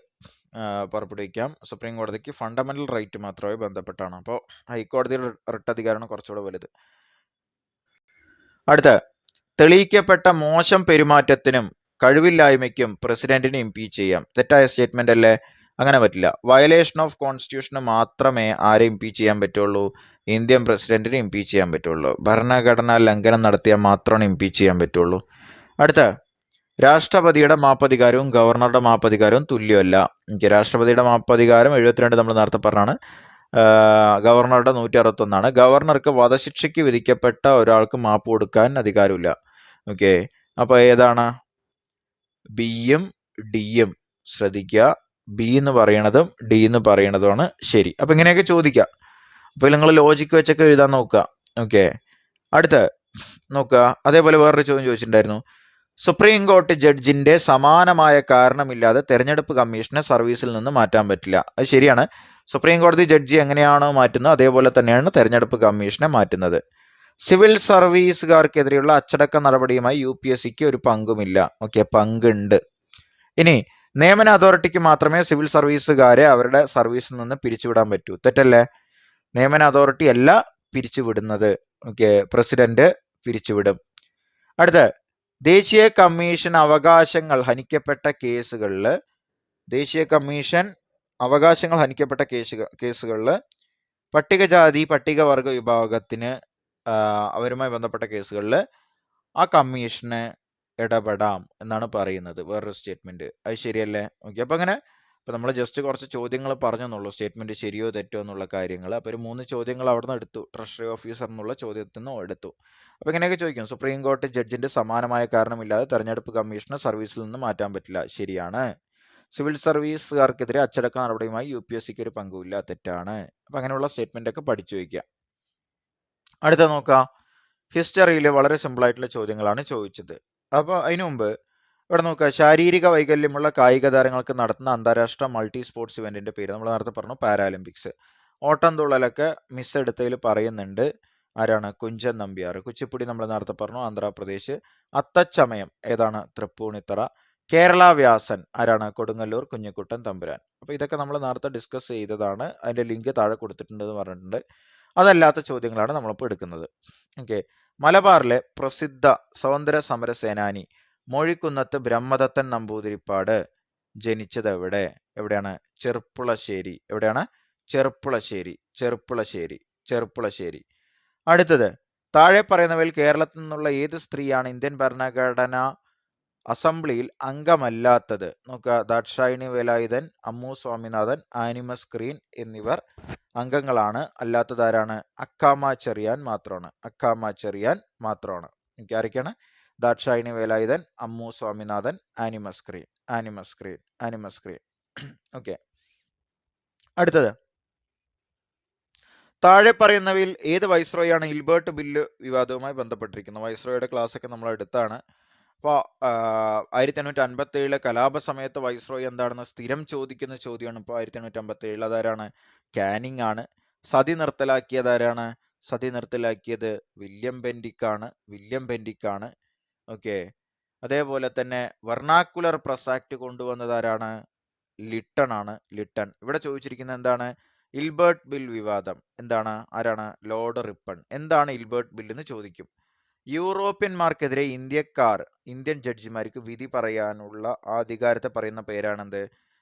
പുറപ്പെടുവിക്കാം. സുപ്രീം കോടതിക്ക് ഫണ്ടമെന്റൽ റൈറ്റ് മാത്രമേ ബന്ധപ്പെട്ടാണ്. അപ്പോൾ ഹൈക്കോടതിയുടെ റിട്ട് അധികാരമാണ് കുറച്ചുകൂടെ വലുത്. അടുത്ത, തെളിയിക്കപ്പെട്ട മോശം പെരുമാറ്റത്തിനും കഴിവില്ലായ്മയ്ക്കും പ്രസിഡന്റിനെ ഇംപീച്ച് ചെയ്യാം. തെറ്റായ സ്റ്റേറ്റ്മെന്റ് അല്ലേ? അങ്ങനെ പറ്റില്ല. വയലേഷൻ ഓഫ് കോൺസ്റ്റിറ്റ്യൂഷന് മാത്രമേ ആരെ ഇംപീച്ച് ചെയ്യാൻ പറ്റുള്ളൂ? ഇന്ത്യൻ പ്രസിഡന്റിനെ ഇംപീച്ച് ചെയ്യാൻ പറ്റുള്ളൂ. ഭരണഘടനാ ലംഘനം നടത്തിയാൽ മാത്രമാണ് ഇംപീച്ച് ചെയ്യാൻ പറ്റുള്ളൂ. അടുത്ത, രാഷ്ട്രപതിയുടെ മാപ്പധികാരവും ഗവർണറുടെ മാപ്പധികാരവും തുല്യമല്ല. രാഷ്ട്രപതിയുടെ മാപ്പധികാരം 72 നമ്മൾ നേരത്തെ പറഞ്ഞാണ്. ഗവർണറുടെ 161 ഗവർണർക്ക് വധശിക്ഷയ്ക്ക് വിധിക്കപ്പെട്ട ഒരാൾക്ക് മാപ്പ് കൊടുക്കാൻ അധികാരമില്ല. ഓക്കെ, അപ്പൊ ഏതാണ്? ബിയും ഡിയും ശ്രദ്ധിക്കുക. ബി എന്ന് പറയണതും ഡി എന്ന് പറയണതുമാണ് ശരി. അപ്പൊ ഇങ്ങനെയൊക്കെ ചോദിക്കാം. അപ്പൊ നിങ്ങൾ ലോജിക്ക് വെച്ചൊക്കെ എഴുതാൻ നോക്കുക. ഓക്കെ, അടുത്ത നോക്കുക, അതേപോലെ വേറൊരു ചോദ്യം ചോദിച്ചിട്ടുണ്ടായിരുന്നു. സുപ്രീം കോടതി ജഡ്ജിന്റെ സമാനമായ കാരണമില്ലാതെ തെരഞ്ഞെടുപ്പ് കമ്മീഷനെ സർവീസിൽ നിന്ന് മാറ്റാൻ പറ്റില്ല. അത് ശരിയാണ്. സുപ്രീം കോടതി ജഡ്ജി എങ്ങനെയാണോ മാറ്റുന്നത് അതേപോലെ തന്നെയാണ് തെരഞ്ഞെടുപ്പ് കമ്മീഷനെ മാറ്റുന്നത്. സിവിൽ സർവീസുകാർക്കെതിരെയുള്ള അച്ചടക്ക നടപടിയുമായി UPSCക്ക് ഒരു പങ്കുമില്ല. ഓക്കെ, പങ്കുണ്ട്. ഇനി നിയമന അതോറിറ്റിക്ക് മാത്രമേ സിവിൽ സർവീസുകാരെ അവരുടെ സർവീസിൽ നിന്ന് പിരിച്ചുവിടാൻ പറ്റൂ. തെറ്റല്ലേ? നിയമന അതോറിറ്റി അല്ല പിരിച്ചുവിടുന്നത്. Okay, president പിരിച്ചുവിടും. അടുത്ത, ദേശീയ കമ്മീഷൻ അവകാശങ്ങൾ ഹനിക്കപ്പെട്ട കേസുകളിൽ പട്ടികജാതി പട്ടികവർഗ വിഭാഗത്തിന് അവരുമായി ബന്ധപ്പെട്ട കേസുകളിൽ ആ കമ്മീഷന് ഇടപെടാം എന്നാണ് പറയുന്നത്. വേറൊരു സ്റ്റേറ്റ്മെന്റ്. അത് ശരിയല്ലേ? ഓക്കെ, അപ്പൊ അങ്ങനെ ഇപ്പൊ നമ്മൾ ജസ്റ്റ് കുറച്ച് ചോദ്യങ്ങൾ പറഞ്ഞെന്നുള്ളൂ, സ്റ്റേറ്റ്മെന്റ് ശരിയോ തെറ്റോ എന്നുള്ള കാര്യങ്ങൾ. അപ്പൊ ഒരു 3 ചോദ്യങ്ങൾ അവിടെ നിന്ന് എടുത്തു, ട്രഷറി ഓഫീസർ എന്നുള്ള ചോദ്യത്തിൽ നിന്ന് എടുത്തു. അപ്പൊ ഇങ്ങനെയൊക്കെ ചോദിക്കും. സുപ്രീം കോടതി ജഡ്ജിന്റെ സമാനമായ കാരണമില്ലാതെ തെരഞ്ഞെടുപ്പ് കമ്മീഷനെ സർവീസിൽ നിന്ന് മാറ്റാൻ പറ്റില്ല. ശരിയാണ്. സിവിൽ സർവീസുകാർക്കെതിരെ അച്ചടക്ക നടപടിയുമായി UPSCക്ക് ഒരു പങ്കുമില്ല. തെറ്റാണ്. അപ്പൊ അങ്ങനെയുള്ള സ്റ്റേറ്റ്മെന്റ് ഒക്കെ പഠിച്ചു വയ്ക്കുക. അടുത്ത നോക്കാം, ഹിസ്റ്ററിയിൽ വളരെ സിമ്പിൾ ആയിട്ടുള്ള ചോദ്യങ്ങളാണ് ചോദിച്ചത്. അപ്പോൾ അതിനു മുമ്പ് ഇവിടെ നോക്കുക, ശാരീരിക വൈകല്യമുള്ള കായിക താരങ്ങൾക്ക് നടത്തുന്ന അന്താരാഷ്ട്ര മൾട്ടി സ്പോർട്സ് ഇവന്റിന്റെ പേര് നമ്മൾ നേരത്തെ പറഞ്ഞു, പാരാലിമ്പിക്സ്. ഓട്ടം തുള്ളലൊക്കെ മിസ് എടുത്തതിൽ പറയുന്നുണ്ട്. ആരാണ്? കുഞ്ചൻ നമ്പ്യാർ. കുച്ചിപ്പുടി നമ്മൾ നേരത്തെ പറഞ്ഞു, ആന്ധ്രാപ്രദേശ്. അത്തച്ചമയം ഏതാണ്? തൃപ്പൂണിത്തറ. കേരള വ്യാസൻ ആരാണ്? കൊടുങ്ങല്ലൂർ കുഞ്ഞിക്കുട്ടൻ തമ്പുരാൻ. അപ്പോൾ ഇതൊക്കെ നമ്മൾ നേരത്തെ ഡിസ്കസ് ചെയ്തതാണ്. അതിന്റെ ലിങ്ക് താഴെ കൊടുത്തിട്ടുണ്ടെന്ന് പറഞ്ഞിട്ടുണ്ട്. അതല്ലാത്ത ചോദ്യങ്ങളാണ് നമ്മളിപ്പോൾ എടുക്കുന്നത്. ഓക്കെ, മലബാറിലെ പ്രസിദ്ധ സ്വാതന്ത്ര്യ സമര സേനാനി മൊഴിക്കുന്നത്ത് ബ്രഹ്മദത്തൻ നമ്പൂതിരിപ്പാട് ജനിച്ചത് എവിടെ? എവിടെയാണ്? ചെർപ്പുളശ്ശേരി. എവിടെയാണ്? ചെർപ്പുളശ്ശേരി. അടുത്തത്, താഴെ പറയുന്നവയിൽ കേരളത്തിൽ നിന്നുള്ള ഏത് സ്ത്രീയാണ് ഇന്ത്യൻ ഭരണഘടനാ അസംബ്ലിയിൽ അംഗമല്ലാത്തത്? നോക്കുക, ദാക്ഷായണി വേലായുധൻ, അമ്മു സ്വാമിനാഥൻ, ആനിമസ് ഗ്രീൻ എന്നിവർ അംഗങ്ങളാണ്. അല്ലാത്തതാരാണ്? അക്കാമ ചെറിയാൻ മാത്രമാണ്. എനിക്ക് ആരൊക്കെയാണ്? ദാക്ഷായണി വേലായുധൻ, അമ്മു സ്വാമിനാഥൻ, ആനിമസ് ഗ്രീൻ. ഓക്കെ, അടുത്തത്, താഴെ പറയുന്നവയിൽ ഏത് വൈസ്രോയാണ് ഇൽബർട്ട് ബില്ല് വിവാദവുമായി ബന്ധപ്പെട്ടിരിക്കുന്നത്? വൈസ്രോയുടെ ക്ലാസ് ഒക്കെ നമ്മൾ എടുത്താണ്. അപ്പോൾ 1857 കലാപ സമയത്ത് വൈസ്രോയി എന്താണെന്ന് സ്ഥിരം ചോദിക്കുന്ന ചോദ്യമാണ്. ഇപ്പോൾ 1857 അതാരാണ്? കാനിങ് ആണ്. സതി നിർത്തലാക്കിയത് ആരാണ്? സതി നിർത്തലാക്കിയത് വില്യം ബെന്റിക് ആണ്. ഓക്കെ, അതേപോലെ തന്നെ വെർണാക്കുലർ പ്രസ് ആക്ട് കൊണ്ടുവന്നത് ആരാണ്? ലിട്ടൺ. ഇവിടെ ചോദിച്ചിരിക്കുന്നത് എന്താണ്? ഇൽബർട്ട് ബിൽ വിവാദം എന്താണ്? ആരാണ്? Lord Ripon. എന്താണ് ഇൽബർട്ട് ബിൽ എന്ന് ചോദിക്കും. യൂറോപ്യന്മാർക്കെതിരെ ഇന്ത്യൻ ജഡ്ജിമാർക്ക് വിധി പറയാനുള്ള അധികാരത്തെ പറയുന്ന പേരാണെന്ത്?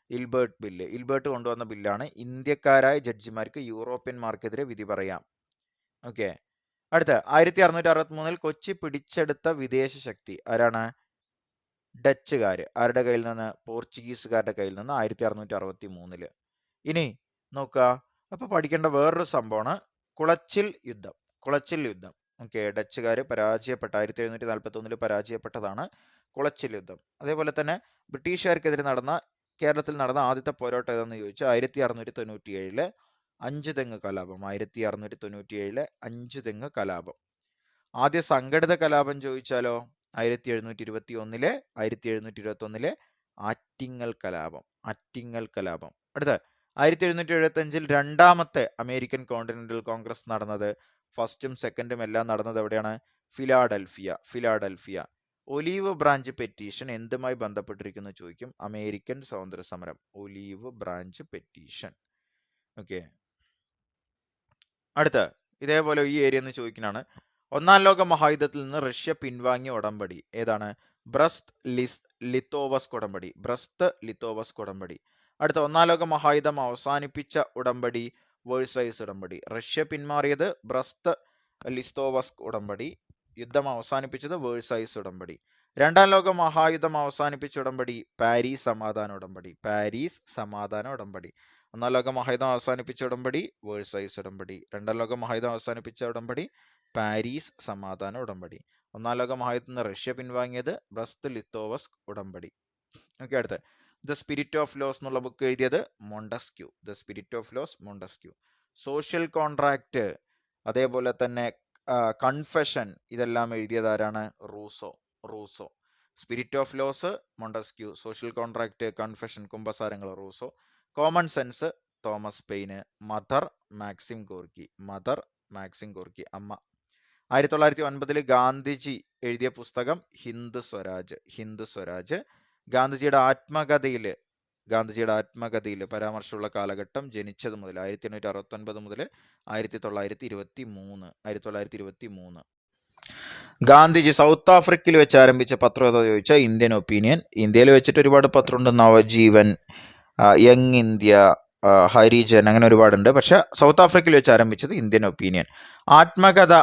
Ilbert bill. ഇൽബർട്ട് കൊണ്ടുവന്ന ബില്ലാണ് ഇന്ത്യക്കാരായ ജഡ്ജിമാർക്ക് യൂറോപ്യന്മാർക്കെതിരെ വിധി പറയാം. ഓക്കെ. അടുത്ത 1663 കൊച്ചി പിടിച്ചെടുത്ത വിദേശ ശക്തി ആരാണ്? ഡച്ചുകാര്. ആരുടെ കയ്യിൽ നിന്ന്? പോർച്ചുഗീസുകാരുടെ കയ്യിൽ നിന്ന് 1663. ഇനി നോക്കുക, അപ്പൊ പഠിക്കേണ്ട വേറൊരു സംഭവമാണ് കുളച്ചിൽ യുദ്ധം. കുളച്ചിൽ യുദ്ധം. ഓക്കെ, ഡച്ചുകാര് പരാജയപ്പെട്ട 1741 പരാജയപ്പെട്ടതാണ് കുളച്ചിൽ യുദ്ധം. അതേപോലെ തന്നെ ബ്രിട്ടീഷുകാർക്കെതിരെ കേരളത്തിൽ നടന്ന ആദ്യത്തെ പോരാട്ടം ഏതെന്ന് ചോദിച്ചാൽ 1697 അഞ്ചുതെങ്ങ് കലാപം. 1697 അഞ്ചുതെങ്ങ് കലാപം. ആദ്യ സംഘടിത കലാപം ചോദിച്ചാലോ 1721 ആറ്റിങ്ങൽ കലാപം. ആറ്റിങ്ങൽ കലാപം. അടുത്ത 1775 രണ്ടാമത്തെ അമേരിക്കൻ കോണ്ടിനെന്റൽ കോൺഗ്രസ് നടന്നത്. ഫസ്റ്റും സെക്കൻഡും എല്ലാം നടന്നത് എവിടെയാണ്? ഫിലാഡൽഫിയ. ഒലീവ് ബ്രാഞ്ച് പെറ്റീഷൻ എന്തുമായി ബന്ധപ്പെട്ടിരിക്കുന്നു ചോദിക്കും. അമേരിക്കൻ സ്വാതന്ത്ര്യ സമരം. Olive branch petition. ഓക്കെ. അടുത്ത ഇതേപോലെ ഈ ഏരിയ എന്ന് ചോദിക്കുന്നതാണ്. ഒന്നാം ലോക മഹായുദ്ധത്തിൽ നിന്ന് റഷ്യ പിൻവാങ്ങിയ ഉടമ്പടി ഏതാണ്? ബ്രസ്റ്റ് ലിത്തോവസ്ക് ഉടമ്പടി. ബ്രസ്റ്റ് ലിത്തോവസ്ക് ഉടമ്പടി. അടുത്ത ഒന്നാം ലോക മഹായുദ്ധം അവസാനിപ്പിച്ച ഉടമ്പടി വേഴ്സൈസ് ഉടമ്പടി. റഷ്യ പിന്മാറിയത് ബ്രസ്റ്റ് ലിത്തോവസ്ക് ഉടമ്പടി. യുദ്ധം അവസാനിപ്പിച്ചത് വേഴ്സൈസ് ഉടമ്പടി. രണ്ടാം ലോക മഹായുദ്ധം അവസാനിപ്പിച്ച ഉടമ്പടി പാരീസ് സമാധാന ഉടമ്പടി. പാരീസ് സമാധാന ഉടമ്പടി. ഒന്നാം ലോക മഹായുദ്ധം അവസാനിപ്പിച്ച ഉടമ്പടി വേഴ്സൈസ് ഉടമ്പടി. രണ്ടാം ലോക മഹായുദ്ധം അവസാനിപ്പിച്ച ഉടമ്പടി പാരീസ് സമാധാന ഉടമ്പടി. ഒന്നാം ലോക മഹായുദ്ധത്തിൽ നിന്ന് റഷ്യ പിൻവാങ്ങിയത് ബ്രസ്റ്റ് ലിത്തോവസ്ക് ഉടമ്പടി. ഓക്കെ. അടുത്ത ദ സ്പിരിറ്റ് ഓഫ് ലോസ് എന്നുള്ള ബുക്ക് എഴുതിയത് Montesquieu. The spirit of laws Montesquieu. Social contract, അതേപോലെ തന്നെ കൺഫെഷൻ, ഇതെല്ലാം എഴുതിയത് ആരാണ്? Rousseau. Spirit of laws Montesquieu. Social contract, confession, കുമ്പസാരങ്ങൾ Rousseau. Common sense Thomas Paine. Mother Maxim Gorky. അമ്മ. 1909 ഗാന്ധിജി എഴുതിയ പുസ്തകം ഹിന്ദ് സ്വരാജ്. ഗാന്ധിജിയുടെ ആത്മകഥയിൽ പരാമർശമുള്ള കാലഘട്ടം ജനിച്ചത് മുതൽ 1869 മുതൽ 1923. ഗാന്ധിജി സൗത്ത് ആഫ്രിക്കയിൽ വെച്ച് ആരംഭിച്ച പത്രം ഏതാ ചോദിച്ചാൽ ഇന്ത്യൻ ഒപ്പീനിയൻ. ഇന്ത്യയിൽ വെച്ചിട്ട് ഒരുപാട് പത്രമുണ്ട്. നവജീവൻ, യങ് ഇന്ത്യ, ഹരിജൻ, അങ്ങനെ ഒരുപാടുണ്ട്. പക്ഷെ സൗത്ത് ആഫ്രിക്കയിൽ വെച്ച് ആരംഭിച്ചത് ഇന്ത്യൻ ഒപ്പീനിയൻ. ആത്മകഥ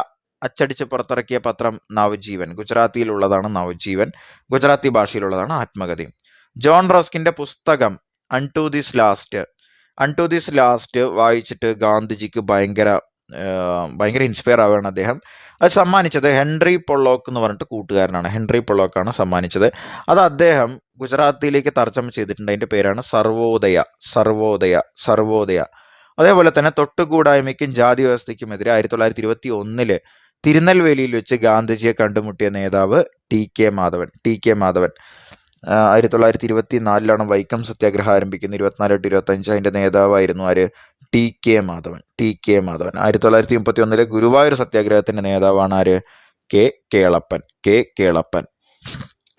അച്ചടിച്ച് പുറത്തിറക്കിയ പത്രം നവജീവൻ. ഗുജറാത്തിയിലുള്ളതാണ് നവജീവൻ. ഗുജറാത്തി ഭാഷയിലുള്ളതാണ് ആത്മകഥയും. ജോൺ റസ്കിന്റെ പുസ്തകം അൺ ടു ദിസ് ലാസ്റ്റ് വായിച്ചിട്ട് ഗാന്ധിജിക്ക് ഭയങ്കര ഇൻസ്പയർ ആവുകയാണ് അദ്ദേഹം. അത് സമ്മാനിച്ചത് ഹെൻറി പൊള്ളോക്ക് എന്ന് പറഞ്ഞിട്ട് കൂട്ടുകാരനാണ്. ഹെൻറി പൊള്ളോക്കാണ് സമ്മാനിച്ചത്. അത് അദ്ദേഹം ഗുജറാത്തിയിലേക്ക് തർജ്ജമ ചെയ്തിട്ടുണ്ട്. അതിന്റെ പേരാണ് സർവോദയ. അതേപോലെ തന്നെ തൊട്ടുകൂടായ്മയ്ക്കും ജാതി വ്യവസ്ഥയ്ക്കുമെതിരെ 1921 തിരുനെൽവേലിയിൽ വെച്ച് ഗാന്ധിജിയെ കണ്ടുമുട്ടിയ നേതാവ് ടി കെ മാധവൻ. 1924 വൈക്കം സത്യാഗ്രഹം ആരംഭിക്കുന്നത്. 24-25 അതിന്റെ നേതാവായിരുന്നു ആര്? T K Madhavan. 1931 ഗുരുവായൂർ സത്യാഗ്രഹത്തിന്റെ നേതാവാണ് ആര്? കെ കേളപ്പൻ.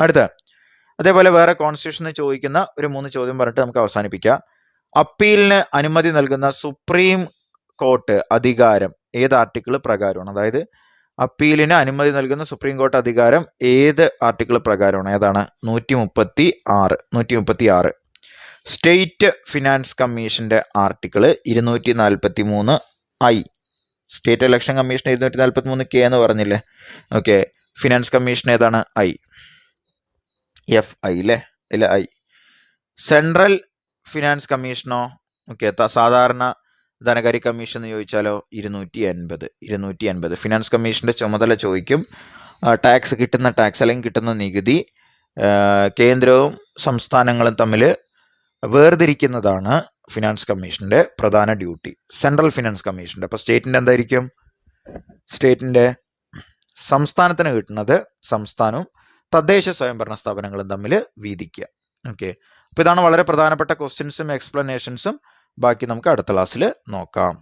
അടുത്ത അതേപോലെ വേറെ കോൺസ്റ്റിറ്റ്യൂഷന് ചോദിക്കുന്ന ഒരു 3 ചോദ്യം പറഞ്ഞിട്ട് നമുക്ക് അവസാനിപ്പിക്കാം. അപ്പീലിന് അനുമതി നൽകുന്ന സുപ്രീം കോർട്ട് അധികാരം ഏത് ആർട്ടിക്കിൾ പ്രകാരമാണ്? അതായത് അപ്പീലിന് അനുമതി നൽകുന്ന സുപ്രീം കോർട്ട് അധികാരം ഏത് ആർട്ടിക്കിൾ പ്രകാരമാണ്? ഏതാണ്? 136. സ്റ്റേറ്റ് ഫിനാൻസ് കമ്മീഷന്റെ article 243I. State election commission 243K എന്ന് പറഞ്ഞില്ലേ? ഓക്കെ. ഫിനാൻസ് കമ്മീഷൻ ഏതാണ്? FI അല്ലേ? ഇല്ല, I. സെൻട്രൽ ഫിനാൻസ് കമ്മീഷനോ? ഓക്കെ. സാധാരണ ധനകാര്യ കമ്മീഷൻ എന്ന് ചോദിച്ചാലോ 280. ഫിനാൻസ് കമ്മീഷന്റെ ചുമതല ചോദിക്കും. ടാക്സ് കിട്ടുന്ന ടാക്സ് അല്ലെങ്കിൽ കിട്ടുന്ന നികുതി കേന്ദ്രവും സംസ്ഥാനങ്ങളും തമ്മിൽ വേർതിരിക്കുന്നതാണ് ഫിനാൻസ് കമ്മീഷന്റെ പ്രധാന ഡ്യൂട്ടി. സെൻട്രൽ ഫിനാൻസ് കമ്മീഷന്റെ. അപ്പൊ സ്റ്റേറ്റിന്റെ എന്തായിരിക്കും? സ്റ്റേറ്റിന്റെ സംസ്ഥാനത്തിന് കിട്ടുന്നത് സംസ്ഥാനവും തദ്ദേശ സ്വയംഭരണ സ്ഥാപനങ്ങളും തമ്മിൽ വീതിക്കുക. ഓക്കെ. അപ്പൊ ഇതാണ് വളരെ പ്രധാനപ്പെട്ട ക്വസ്റ്റ്യൻസും എക്സ്പ്ലനേഷൻസും. ബാക്കി നമുക്ക് അടുത്ത ക്ലാസ്സിൽ നോക്കാം.